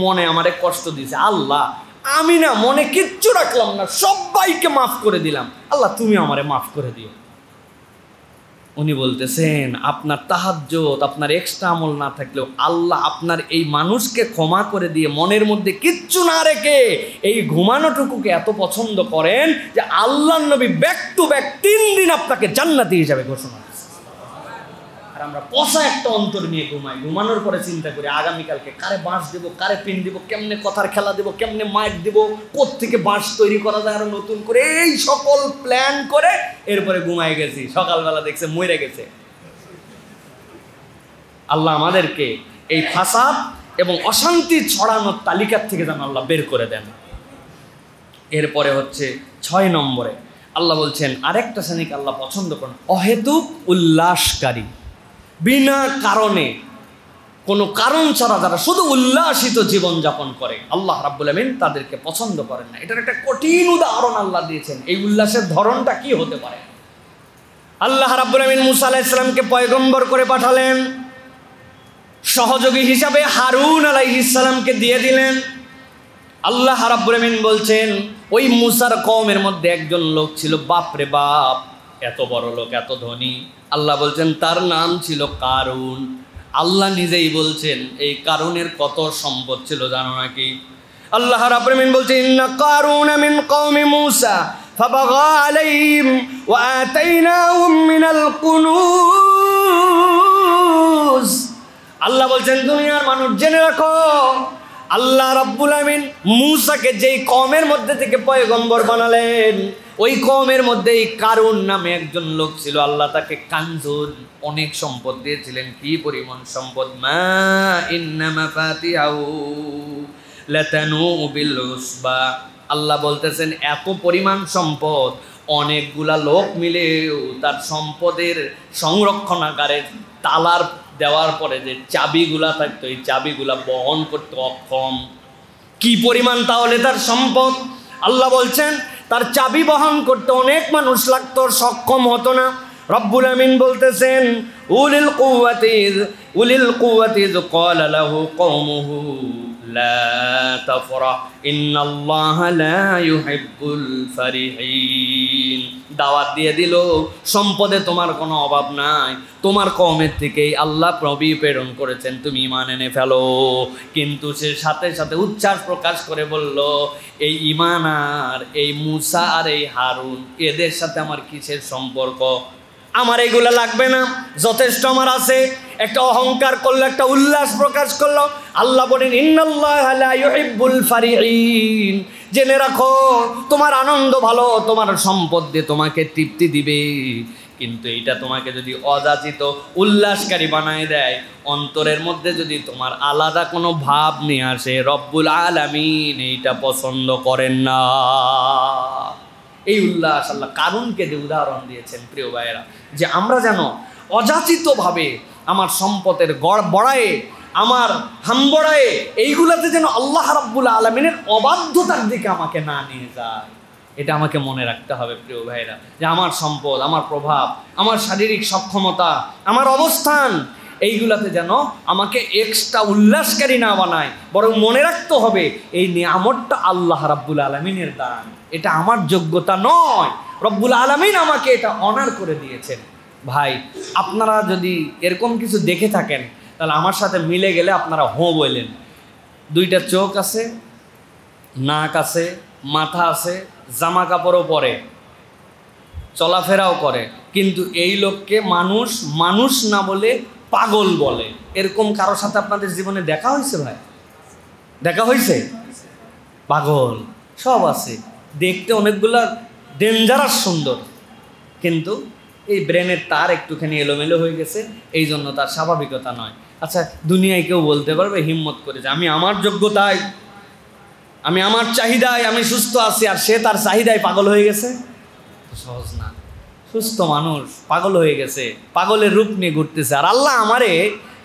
মনে আমারে কষ্ট দিয়েছে, আল্লাহ আমি না মনে কিচ্ছু রাখলাম না, সবাইকে মাফ করে দিলাম, আল্লাহ তুমি আমারে মাফ করে দিও। উনি বলতেছেন আপনার তাহাজ্জুদ, আপনার এক্সট্রা আমল না থাকলেও আল্লাহ আপনার এই মানুষকে ক্ষমা করে দিয়ে মনের মধ্যে কিচ্ছু না রেখে এই ঘুমানোটুকুকে এত পছন্দ করেন যে আল্লাহর নবী ব্যাক টু ব্যাক 3 দিন আপনাকে জান্নাতি হিসাবে ঘোষণা। আর আমরা পচা একটা অন্তর নিয়ে ঘুমাই, ঘুমানোর পরে চিন্তা করি আগামীকালকে কারে বাঁশ দেব, কারে পিন দিব, কেমনে কথার খেলা দেব, কেমনে মাইক দিব, কোত্থেকে বাঁশ তৈরি করা যায় আরো নতুন করে, এই সকল প্ল্যান করে এরপরে ঘুমাই গেছি, সকালবেলা দেখছে মরে গেছে। আল্লাহ আমাদেরকে এই ফাসাদ এবং অশান্তি ছড়ানোর তালিকার থেকে যেন আল্লাহ বের করে দেন। এরপরে হচ্ছে 6 নম্বরে আল্লাহ বলছেন আরেকটা শ্রেণীকে আল্লাহ পছন্দ করেন, অহেতুক উল্লাসকারী, বিনা কারণে কোনো কারণ ছাড়া যারা শুধু উল্লাসিত জীবনযাপন করে আল্লাহ রাব্বুল আমিন তাদেরকে পছন্দ করেন না। এটার একটা কঠিন উদাহরণ আল্লাহ দিয়েছেন। এই উল্লাসের ধরনটা কি হতে পারে? আল্লাহ রাব্বুল আমিন মুসা আলাইহিস সালামকে পয়গম্বর করে পাঠালেন, সহযোগী হিসাবে হারুন আলাইহিস সালামকে দিয়ে দিলেন। আল্লাহ রাব্বুল আমিন বলছেন ওই মুসার কওমের মধ্যে একজন লোক ছিল, বাপরে বাপ এত বড় লোক, এত ধনী। আল্লাহ বলছেন তার নাম ছিল কারুন। আল্লাহ নিজেই বলছেন এই কারুনের কত সম্পদ ছিল জানো নাকি? আল্লাহ রাব্বুল আমিন বলছেন ইন্না কারুন মিন কওমি মূসা ফাবাগা আলাইহিম ওয়া আতাইনাহুম মিনাল কুনুজ। আল্লাহ বলছেন দুনিয়ার মানুষ জেনে রাখো, আল্লাহ রাব্বুল আমিন মূসাকে যেই কওমের মধ্যে থেকে পয়গম্বর বানালেন ওই কওমের মধ্যেই কারুন নামে একজন লোক ছিল। আল্লাহ তাকে কানজুন, অনেক সম্পদ দিয়েছিলেন। কি পরিমাণ সম্পদ! মা ইন্না মাফাতিহু লাতানু বিল উসবা। আল্লাহ বলতেছেন এত পরিমাণ সম্পদ, অনেকগুলা লোক মিলেও তার সম্পদের সংরক্ষণাগারের তালার দেওয়ার পরে যে চাবিগুলা থাকতো এই চাবিগুলা বহন করতে অক্ষম। কি পরিমাণ তাহলে তার সম্পদ! আল্লাহ বলছেন তার চাবি বহন করতে অনেক মানুষ লাগতো, সক্ষম হতো না। রব্বুল আমিন বলতেছেন উলিল কুওয়াতি ক্বালা লাহু কওমুহু লা তাফরাহ ইন্নাল্লাহা লা ইউহিব্বুল ফারিহিন। দাওয়াত দিয়ে দিল সম্পদে তোমার কোনো অভাব নাই, তোমার কওমের থেকেই আল্লাহ নবী প্রেরণ করেছেন, তুমি ঈমান এনে ফেলো। কিন্তু সে সাথে সাথে উচ্ছ্বাস প্রকাশ করে বলল এই ঈমান আর এই মূসা আর এই হারুন এদের সাথে আমার কিসের সম্পর্ক? আমার এগুলো লাগবে না, যথেষ্ট আমার আছে। একটা অহংকার করলো, একটা উল্লাস প্রকাশ করলো। আল্লাহ বলেন ইন্নাল্লাহা লা ইউহিব্বুল ফারিহিন। জেনে রাখো তোমার আনন্দ ভালো, তোমার সম্পদ দিয়ে তোমাকে তৃপ্তি দিবে, কিন্তু এইটা তোমাকে যদি অযাচিত উল্লাসকারী বানায় দেয়, অন্তরের মধ্যে যদি তোমার আলাদা কোনো ভাব নিয়ে আসে, রব্বুল আলামিন এইটা পছন্দ করেন না। এই উল্লাস আল্লাহ কারুনকে যে উদাহরণ দিয়েছেন প্রিয় ভাইয়েরা, যে আমরা যেন অযাচিতভাবে আমার সম্পদের গড় বড়ায়ে, আমার হাম্বড়ায়ে, এইগুলাতে যেন আল্লাহ রাব্বুল আলামিনের অবাধ্যতার দিকে আমাকে না নিয়ে যায়। এটা আমাকে মনে রাখতে হবে প্রিয় ভাইয়েরা, যে আমার সম্পদ, আমার প্রভাব, আমার শারীরিক সক্ষমতা, আমার অবস্থান, এইগুলাতে যেন আমাকে এক্সট্রা উল্লাসকারী না বানায়, বরং মনে রাখতে হবে এই নিয়ামতটা আল্লাহ রাব্বুল আলামিনের দান, এটা আমার যোগ্যতা নয়, রব্বুল আলামিন আমাকে এটা অনার করে দিয়েছেন। ভাই আপনারা যদি এরকম কিছু দেখে থাকেন তাহলে আমার সাথে মিলে গেলে আপনারা বলেন। 2টা চোখ আছে, নাক আছে, মাথা আছে, জামা কাপড়ও পরে, চলাফেরাও করে, কিন্তু এই লোককে মানুষ মানুষ না বলে পাগল বলে। এরকম কারোর সাথে আপনাদের জীবনে দেখা হয়েছে? ভাই দেখা হয়েছে? পাগল সব আছে, দেখতে অনেকগুলা ডেঞ্জারাস সুন্দর, কিন্তু এই ব্রেনের তার একটুখানি এলোমেলো হয়ে গেছে, এই জন্য তার স্বাভাবিকতা নয়। আচ্ছা দুনিয়ায় কেউ বলতে পারবে হিম্মত করে যে আমি আমার যোগ্যতায়, আমি আমার চাহিদায় আমি সুস্থ আছি, আর সে তার চাহিদায় পাগল হয়ে গেছে? সহজ না। সুস্থ মানুষ পাগল হয়ে গেছে, পাগলের রূপ নিয়ে ঘুরতেছে, আর আল্লাহ আমারে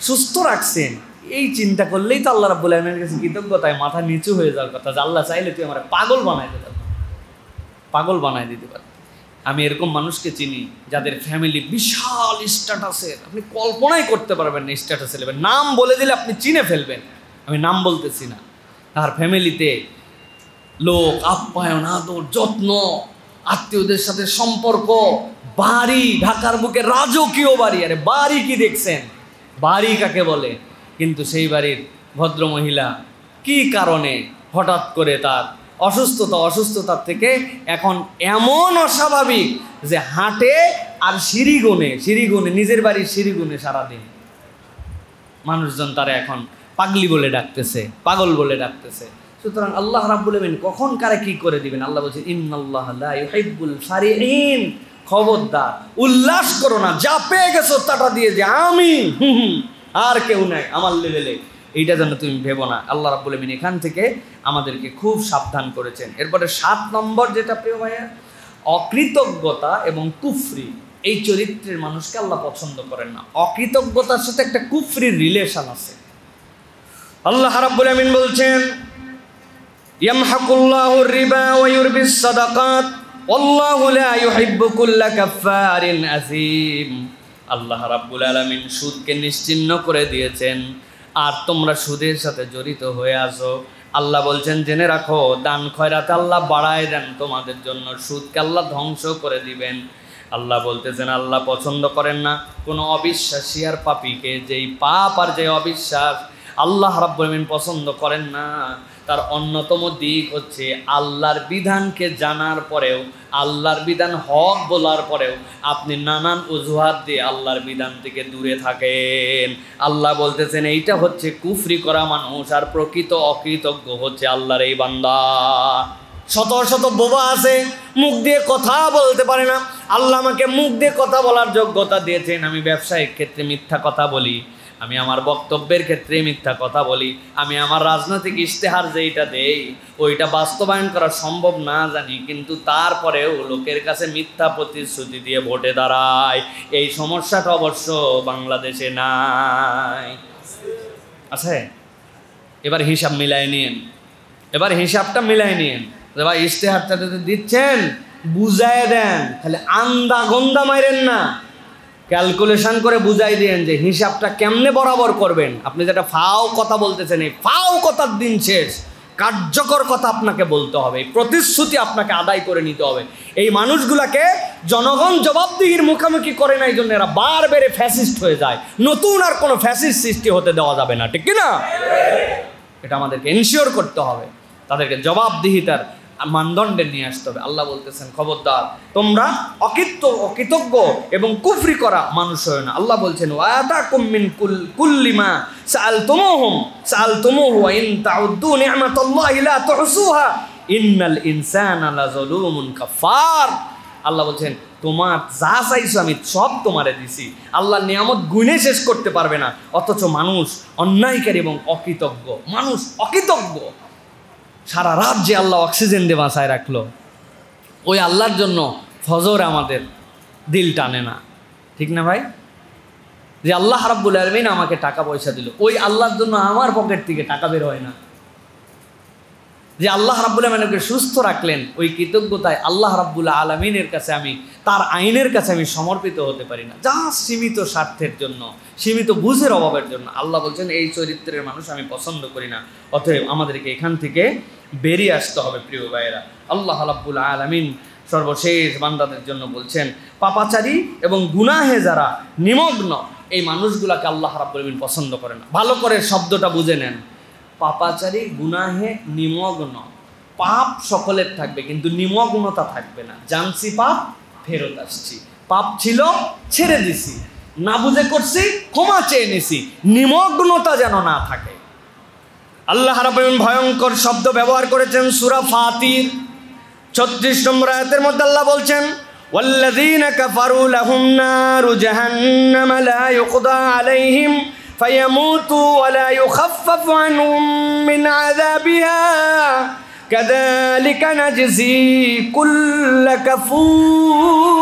সুস্থ রাখছেন, এই চিন্তা করলেই তো আল্লাহ রাব্বুল আলামিনের কাছে কৃতজ্ঞতায় মাথা নিচু হয়ে যাওয়ার কথা যে আল্লাহ চাইলে তুই আমার পাগল বানাই দিতে পারবি, পাগল বানাই দিতে পারবি। আমি এরকম মানুষকে চিনি যাদের ফ্যামিলি বিশাল স্ট্যাটাসের, আপনি কল্পনাই করতে পারবেন না স্ট্যাটাসে লেভেল, নাম বলে দিলে আপনি চিনে ফেলবেন, আমি নাম বলতেছি না। তার ফ্যামিলিতে লোক, আপ্যায়ন, আদর, যত্ন, আত্মীয়দের সাথে সম্পর্ক, বাড়ি, ঢাকার বুকে রাজকীয় বাড়ি। আরে বাড়ি কি দেখছেন, বাড়ি কাকে বলে? কিন্তু সেই বাড়ির ভদ্রমহিলা কি কারণে হঠাৎ করে তার অসুস্থতার থেকে এখন এমন অস্বাভাবিক যে হাঁটে আর সিঁড়ি গুনে নিজের বাড়ির সিঁড়ি গুনে সারাদিন। মানুষজন তারা এখন পাগলি বলে ডাকতেছে, পাগল বলে ডাকতেছে। সুতরাং আল্লাহ রাব্বুল আলামিন কখন কারে কি করে দিবেন, আল্লাহ বলছেন ইন্নাল্লাহা লা ইউহিব্বুল ফারিহিন, খবরদার উল্লাস করো না, যা পেয়ে গেছো তাটা দিয়ে যে আমি আর কেউ নাই আমার লেভেলে, এইটা যেন তুমি ভেবো না। আল্লাহ রাব্বুল আলামিন এখান থেকে আমাদেরকে খুব সাবধান করেছেন। এরপরে 7 নম্বর যেটা প্রিয় ভাইয়া, অকৃতজ্ঞতা এবং কুফরি, এই চরিত্রের মানুষকে আল্লাহ পছন্দ করেন না। অকৃতজ্ঞতার সাথে একটা কুফরির রিলেশন আছে। আল্লাহ রাব্বুল আলামিন বলছেন ইয়ামহাকুল্লাহুর রিবা ওয়া ইউরবিস সাদাকাত ওয়াল্লাহু লা ইউহিব্বু কুল্লা কাফফারিন আসীম। আল্লাহ রাব্বুল আলামিন সুদকে নিশ্চিহ্ন করে দিয়েছেন, আর তোমরা সুদের সাথে জড়িত হয়ে আসো। আল্লাহ বলছেন জেনে রাখো, দান খয়রাত আল্লাহ বাড়ায় দেন তোমাদের জন্য, সুদকে আল্লাহ ধ্বংস করে দিবেন। আল্লাহ বলতেছেন আল্লাহ পছন্দ করেন না কোনো অবিশ্বাসী আর পাপীকে। যেই পাপ আর যে অবিশ্বাস আল্লাহ রাব্বুল আলামিন পছন্দ করেন না, তার অন্যতম দিক হচ্ছে আল্লাহর বিধানকে জানার পরেও, আল্লাহর বিধান হক বলার পরেও আপনি নানান অজুহাত দিয়ে আল্লাহর বিধান থেকে দূরে থাকেন। আল্লাহ বলতেছেন এইটা হচ্ছে কুফরি করা মানুষ, আর প্রকৃত অকৃতজ্ঞ হচ্ছে আল্লাহর এই বান্দা। শত শত বোবা আছে, মুখ দিয়ে কথা বলতে পারে না। আল্লাহ আমাকে মুখ দিয়ে কথা বলার যোগ্যতা দিয়েছেন। আমি ব্যবসায়িক ক্ষেত্রে মিথ্যা কথা বলি, আমি আমার বক্তব্যের ক্ষেত্রে মিথ্যা কথা বলি, আমি আমার রাজনৈতিক ইশতেহার যেইটা দেই ওইটা বাস্তবায়ন করা সম্ভব না জানি, কিন্তু তারপরেও লোকের কাছে মিথ্যা প্রতিশ্রুতি দিয়ে ভোটে দাঁড়ায়। এই সমস্যাটা অবশ্য বাংলাদেশে নাই, আছে। এবার হিসাব মিলাই নিন, এবার হিসাবটা মিলাই নিন। ভাই ইশতেহারটা যদি দিচ্ছেন বুঝাই দেন, খালি আন্দা গন্দা মাইরেন না, ক্যালকুলেশন করে বুঝাই দেন যে হিসাবটা কেমনে বরাবর করবেন। আপনি যেটা ফাও কথা বলতেছেন, এই ফাও কথার দিন শেষ, কার্যকর কথা আপনাকে বলতে হবে, এই প্রতিশ্রুতি আপনাকে আদায় করে নিতে হবে। এই মানুষগুলাকে জনগণ জবাবদিহির মুখোমুখি করে না, এই জন্য এরা বার বেড়ে ফ্যাসিস্ট হয়ে যায়। নতুন আর কোনো ফ্যাসিস্ট সৃষ্টি হতে দেওয়া যাবে না, ঠিক কিনা? এটা আমাদেরকে এনশিওর করতে হবে, তাদেরকে জবাবদিহিতার মানদণ্ডে নিয়ে আসতে হবে। আল্লাহ বলতেছেন খবরদার তোমরা অকৃতজ্ঞ এবং কুফরি করা মানুষ হয় না। আল্লাহ বলছেন ওয়াতাকুম মিন কুল্লি মা সাআলতুমুহু ওয়া ইন তাউদ্দু নি'মাতাল্লাহি লা তুহসুহা ইন্নাল ইনসানা লাযালুমুন কাফার। আল্লাহ বলছেন তোমার যা চাইছো আমি সব তোমারে দিছি। আল্লাহর নিয়ামত গুণে শেষ করতে পারবে না, অথচ মানুষ অন্যায়কারী এবং অকৃতজ্ঞ। মানুষ অকৃতজ্ঞ। সারা রাত যে আল্লাহ অক্সিজেন দিয়ে বাঁচায় রাখলো, ওই আল্লাহর জন্য ফজর আমাদের দিল টানে না, ঠিক না ভাই? যে আল্লাহ রাব্বুল আলামিন আমাকে টাকা পয়সা দিল, ওই আল্লাহর জন্য আমার পকেট থেকে টাকা বের হয় না। যে আল্লাহ রাব্বুল আলামিনকে সুস্থ রাখলেন, ওই কৃতজ্ঞতায় আল্লাহ রাব্বুল আলামিনের কাছে আমি, তার আইনের কাছে আমি সমর্পিত হতে পারি না, যা সীমিত স্বার্থের জন্য, সীমিত বুঝের অভাবের জন্য। আল্লাহ বলছেন এই চরিত্রের মানুষ আমি পছন্দ করি না। অতএব আমাদেরকে এখান থেকে বেরিয়ে আসতে হবে প্রিয় ভাইয়েরা। আল্লাহ রাব্বুল আলামিন সর্বশেষ বান্দাদের জন্য বলছেন পাপাচারী এবং গুনাহে যারা নিমগ্ন, এই মানুষগুলাকে আল্লাহ রাব্বুল আলামিন পছন্দ করে না। ভালো করে শব্দটা বুঝে নেন, পাপাচারী গুনাহে নিমগ্ন, পাপ সকলের থাকবে কিন্তু নিমগ্নতা থাকবে না। জানছি পাপ, ফেরত আসছি, পাপ ছিল ছেড়ে দিছি, না বুঝে করছি ক্ষমা চেয়ে নিছি, নিমগ্নতা যেন না থাকে। আল্লাহ রাব্বুল আলামিন ভয়ঙ্কর শব্দ ব্যবহার করেছেন সূরা ফাতির 36 নম্বর আয়াতের মধ্যে। আল্লাহ বলছেন ওয়াল্লাযীনা কাফারু লাহুম নারু জাহান্নাম লা ইউকদা আলাইহিম فيموتوا ولا يخفف عنهم من عذابها كذلك نجزي كل كفور।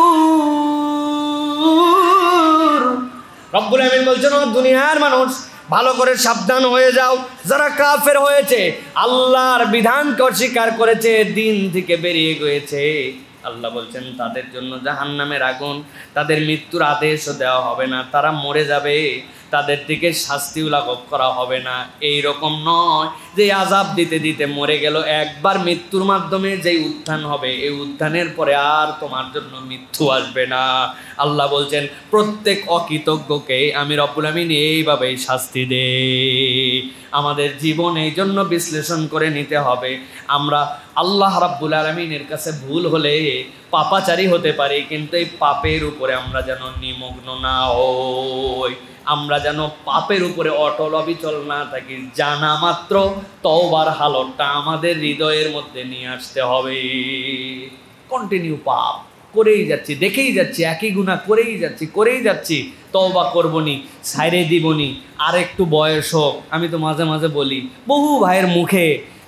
রব্বুল আমিন বলছেন দুনিয়ার মানুষ ভালো করে সাবধান হয়ে যাও। যারা কাফের হয়েছে, আল্লাহর বিধানকে অস্বীকার করেছে, দিন থেকে বেরিয়ে গিয়েছে, আল্লাহ বলছেন তাদের জন্য জাহান্নামের আগুন, তাদের মৃত্যুর আদেশও দেওয়া হবে না, তারা মরে যাবে, তাদের দিকে শাস্তিও লাঘব করা হবে না। এই রকম নয় যে আযাব দিতে দিতে মরে গেল, একবার মৃত্যুর মাধ্যমে যেই উত্থান হবে, এই উত্থানের পরে আর তোমার জন্য মৃত্যু আসবে না। আল্লাহ বলছেন প্রত্যেক অকৃতজ্ঞকে আমি রব্বুল আমিন এইভাবেই শাস্তি দেই। আমাদের জীবন এই জন্য বিশ্লেষণ করে নিতে হবে। আমরা আল্লাহ রাব্বুল আলামিনের কাছে ভুল হলে পাপাচারী হতে পারি, কিন্তু এই পাপের উপরে আমরা যেন নিমগ্ন না হই, আমরা যেন পাপের উপরে অটল অবিচল না থাকি। জানা মাত্র তওবার হালতটা আমাদের হৃদয়ের মধ্যে নিয়ে আসতে হবে। কন্টিনিউ পাপ করেই যাচ্ছি, দেখেই যাচ্ছি, একই গুনাহ করেই যাচ্ছি, তওবা করবনি, ছাইরে দিবনি, আর একটু বয়স হোক। আমি তো মাঝে মাঝে বলি, বহু ভাইয়ের মুখে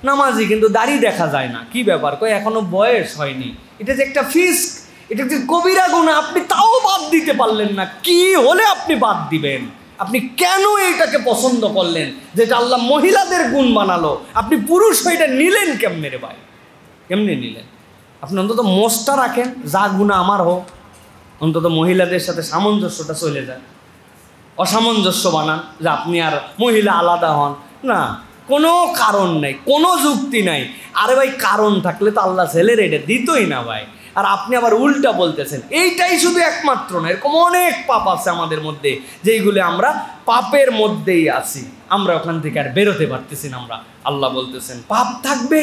নামাজি কিন্তু দাড়ি দেখা যায় না, কি ব্যাপার? কই এখনো বয়স হয়নি। এটা যে একটা ফিস্ক, এটা যে কবিরা গুনাহ, আপনি তাও বাদ দিতে পারলেন না। কি হলে আপনি বাদ দিবেন? আপনি কেন এটাকে পছন্দ করলেন যেটা আল্লাহ মহিলাদের গুণ বানালো? আপনি পুরুষ হয়ে এটা নিলেন কেমনে রে ভাই? কেমনে নিলেন? আপনি অন্তত মোষটা রাখেন, যা গুনাহ আমার হোক, অন্তত মহিলাদের সাথে সামঞ্জস্যটা চলে যায়। অসামঞ্জস্য বানান যে আপনি আর মহিলা আলাদা হন না, কোনো কারণ নেই, কোনো যুক্তি নাই। আরে ভাই কারণ থাকলে তো আল্লাহ ছেলের এটা দিতই না ভাই। আর আপনি আবার উল্টা বলতেছেন। এইটাই শুধু একমাত্র না, এরকম অনেক পাপ আছে আমাদের মধ্যে, যেইগুলো আমরা পাপের মধ্যেই আছি, আমরা ওখান থেকে আর বেরোতে পারতেছি না। আমরা আল্লাহ বলতেছেন পাপ থাকবে,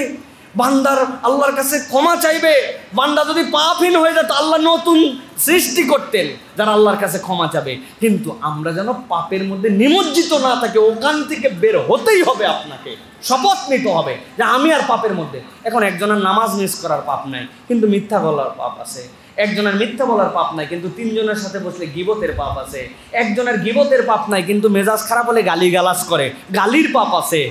বান্দার আল্লাহর কাছে ক্ষমা চাইবে। বান্দা যদি পাপহীন হয়ে যেত, আল্লাহ নতুন সৃষ্টি করতেন যারা আল্লাহর কাছে ক্ষমা চাবে। কিন্তু আমরা যেন পাপের মধ্যে নিমজ্জিত না থাকে, ওখান থেকে বের হতেই হবে। আপনাকে শপথ নিতে হবে যে আমি আর পাপের মধ্যে। এখন একজনের নামাজ মিস করার পাপ নাই, কিন্তু মিথ্যা বলার পাপ আছে। একজনের মিথ্যা বলার পাপ নাই, কিন্তু তিনজনের সাথে বসলে গীবতের পাপ আছে। একজনের গীবতের পাপ নাই, কিন্তু মেজাজ খারাপ হলে গালিগালাজ করে, গালির পাপ আছে।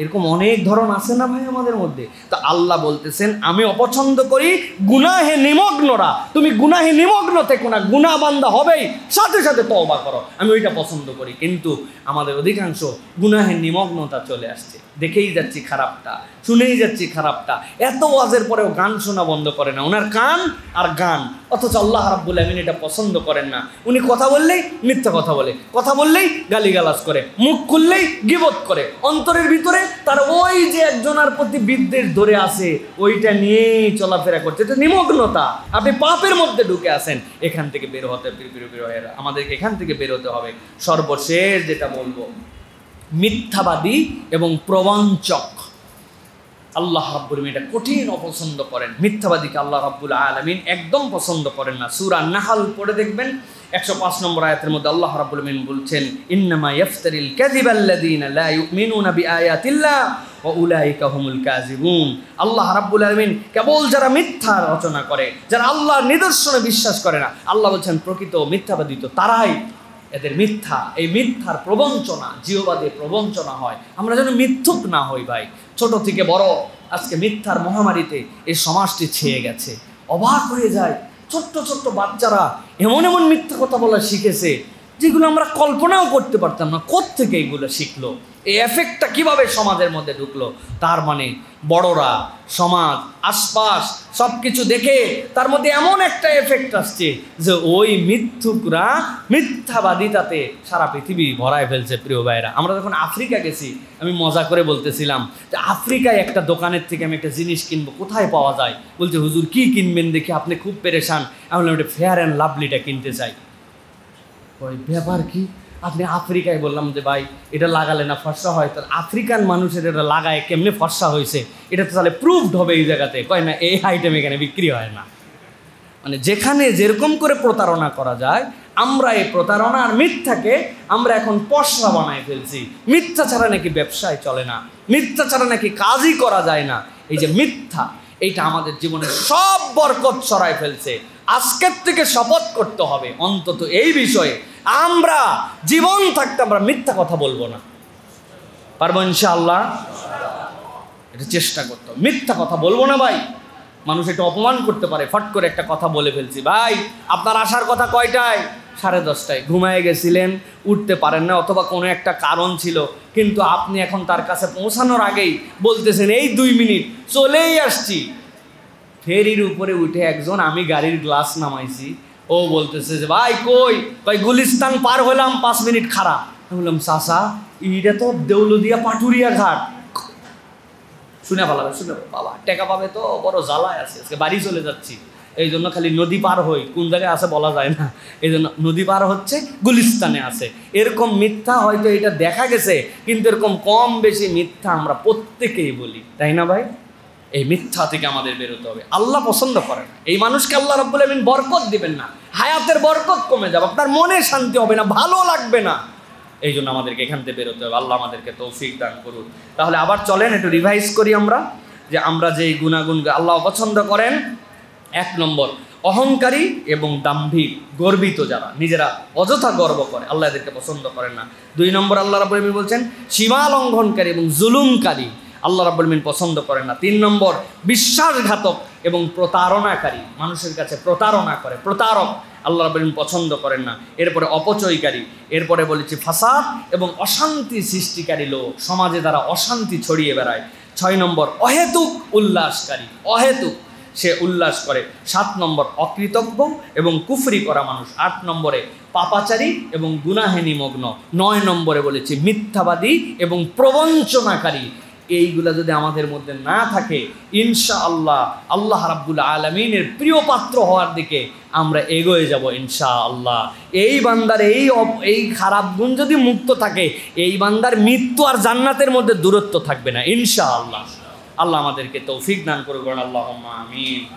এরকম অনেক ধরন আছে না ভাই আমাদের মধ্যে? তো আল্লাহ বলতেছেন আমি অপছন্দ করি গুনাহে নিমগ্নরা। তুমি গুনাহে নিমগ্ন থেকো না, গুনাহ বান্দা হবেই, সাথে সাথে তওবা করো, আমি ওইটা পছন্দ করি। কিন্তু আমাদের অধিকাংশ গুনাহে নিমগ্নতা চলে আসছে, দেখেই যাচ্ছি খারাপটা, শুনেই যাচ্ছি খারাপটা। এত ওয়াজের পরেও গান শোনা বন্ধ করে না, ওনার কান আর গান। অথচ আল্লাহ রাব্বুল আমিন এটা পছন্দ করেন না। উনি কথা বললেই মিথ্যা কথা বলে, কথা বললেই গালিগালাজ করে, মুখ খুললেই গীবত করে, অন্তরের ভিতরে তার ওই যে একজনের প্রতি বিদ্বেষ ধরে আছে, ওইটা নিয়েই চলাফেরা করছে। এটা নিমগ্নতা। আপনি পাপের মধ্যে ঢুকে আসেন, এখান থেকে বের হতে আমাদেরকে এখান থেকে বের হতে হবে। সর্বশেষ যেটা বলবো, মিথ্যাবাদী এবং প্রবঞ্চক আল্লাহ রাব্বুল আলামিন এটা কঠিন অপছন্দ করেন। মিথ্যাবাদীকে আল্লাহ রাব্বুল আলামিন একদম পছন্দ করেন না। সূরা নাহল পড়ে দেখবেন 105 নম্বর আয়াতের মধ্যে আল্লাহ রাব্বুল আলামিন বলছেন ইন্নামা ইয়াফতারিল কাযিবাল্লাযীনা লা ইউমিনুনা বিআয়াতিল্লাহ ওয়া উলাইকা হুমুল কাযিবুন। আল্লাহ রাব্বুল আলামিন কেবল যারা মিথ্যা রচনা করে, যারা আল্লাহর নিদর্শনে বিশ্বাস করে না, আল্লাহ বলছেন প্রকৃত মিথ্যাবাদী তো তারাই। এদের মিথ্যা, এই মিথ্যার প্রবঞ্চনা, জিহ্বাতে প্রবঞ্চনা হয়। আমরা যেন মিথ্যুক না হই ভাই। ছোট থেকে বড় আজকে মিথ্যার মহামারীতে এই সমাজটি ছেয়ে গেছে। অবাক হয়ে যায়, ছোট্ট ছোট্ট বাচ্চারা এমন এমন মিথ্যা কথা বলা শিখেছে যেগুলো আমরা কল্পনাও করতে পারতাম না। কোত্থেকে এইগুলো শিখলো? এই এফেক্টটা কিভাবে সমাজের মধ্যে ঢুকলো? তার মানে বড়রা, সমাজ, আশপাশ সব কিছু দেখে তার মধ্যে এমন একটা এফেক্ট আসছে যে ওই মিথ্যুকরা মিথ্যাবাদিতাতে সারা পৃথিবী ভরায় ফেলছে। প্রিয় ভাইরা, আমরা যখন আফ্রিকা গেছি, আমি মজা করে বলতেছিলাম যে আফ্রিকায় একটা দোকানের থেকে আমি একটা জিনিস কিনবো, কোথায় পাওয়া যায়? বলছে হুজুর কি কিনবেন দেখি আপনি খুব পেরেশান। আমি বললাম এটা ফেয়ার অ্যান্ড লাভলিটা কিনতে চাই। ওই ব্যাপার কি? আপনি আফ্রিকায়? বললাম যে ভাই এটা লাগালে না ফর্সা হয়। তাহলে আফ্রিকান মানুষের এটা লাগায় কেমনে ফর্সা হয়েছে, এটা তো তাহলে প্রুভড হবে এই জায়গাতে। কয় না, এই আইটেম এখানে বিক্রি হয় না। মানে যেখানে যেরকম করে প্রতারণা করা যায়, আমরা এই প্রতারণা আর মিথ্যাকে আমরা এখন পশরা বানায় ফেলছি। মিথ্যা ছাড়া নাকি ব্যবসায় চলে না, মিথ্যা ছাড়া নাকি কাজই করা যায় না। এই যে মিথ্যা, এইটা আমাদের জীবনে সব বরকত ছড়ায় ফেলছে। আজকের থেকে শপথ করতে হবে অন্তত এই বিষয়ে, আমরা জীবন থাকতে আমরা মিথ্যা কথা বলবো না। পারবো ইনশাআল্লাহ? এটা চেষ্টা করতে হবে, মিথ্যা কথা বলবো না ভাই। মানুষ এটা অপমান করতে পারে, ফট করে একটা কথা বলে ফেলছি, ভাই আপনার আসার কথা কয়টায়? 10:30 ঘুমায় গেছিলেন, উঠতে পারেন না, অথবা কোনো একটা কারণ ছিল, কিন্তু আপনি এখন তার কাছে পৌঁছানোর আগেই বলতেছেন এই 2 মিনিট চলেই আসছি। ফেরির উপরে উঠে একজন, আমি গাড়ির গ্লাস নামাইছি, ও বলতেছে যে ভাই কই গুলিস্তান পার হলাম, 5 মিনিট খারাপ। আমি বললাম চাচা এইটা তো দেউলদিয়া পাটুরিয়া ঘাট। শুনে বাবা টেকা পাবে তো, বড় জ্বালায় আছে, আজকে বাড়ি চলে যাচ্ছি, এই জন্য খালি নদী পার হই, কোন জায়গায় আছে বলা যায় না, এই জন্য নদী পার হচ্ছে, গুলিস্তানে আছে। এরকম মিথ্যা হয়তো এটা দেখা গেছে, কিন্তু এরকম কম বেশি মিথ্যা আমরা প্রত্যেকেই বলি, তাই না ভাই? এই মিথ্যা থেকে আমাদের বেরোতে হবে। আল্লাহ পছন্দ করেন না এই মানুষকে, আল্লাহ রাব্বুল আমিন বরকত দিবেন না, হায়াতের বরকত কমে যাবে, আপনার মনে শান্তি হবে না, ভালো লাগবে না। এই জন্য আমাদেরকে এখান থেকে বেরোতে হবে। আল্লাহ আমাদেরকে তৌফিক দান করুন। তাহলে আবার চলেন একটু রিভাইজ করি আমরা, যে আমরা যেই গুণাগুণ আল্লাহ পছন্দ করেন। 1 নম্বর, অহংকারী এবং দাম্ভিক, গর্বিত যারা, নিজেরা অযথা গর্ব করে, আল্লাহ এদেরকে পছন্দ করেন না। 2 নম্বর, আল্লাহ রাব্বুল আমিন বলছেন সীমা লঙ্ঘনকারী এবং জুলুমকারী, আল্লাহ রাব্বুল আমিন পছন্দ করেন না। 3 নম্বর, বিশ্বাসঘাতক এবং প্রতারণাকারী, মানুষের কাছে প্রতারণা করে, প্রতারক, আল্লাহ রাব্বুল আমিন পছন্দ করেন না। এরপরে অপচয়কারী, এরপরে বলেছি ফাসাদ এবং অশান্তি সৃষ্টিকারী লোক, সমাজে তারা অশান্তি ছড়িয়ে বেড়ায়। 6 নম্বর, অহেতুক উল্লাসকারী, অহেতুক সে উল্লাস করে। 7 নম্বর, অকৃতজ্ঞ এবং কুফরি করা মানুষ। 8 নম্বরে পাপাচারী এবং গুনাহে নিমগ্ন। 9 নম্বরে বলেছি মিথ্যাবাদী এবং প্রবঞ্চনাকারী। এইগুলা যদি আমাদের মধ্যে না থাকে, ইনশাআল্লাহ আল্লাহ রাব্বুল আলামিনের প্রিয় পাত্র হওয়ার দিকে আমরা এগোয়ে যাব ইনশাআল্লাহ। এই বান্দার এই খারাপ গুণ যদি মুক্ত থাকে, এই বান্দার মৃত্যু আর জান্নাতের মধ্যে দূরত্ব থাকবে না ইনশাআল্লাহ। আল্লাহ আমাদেরকে তৌফিক দান করুন, আল্লাহুম্মা আমিন।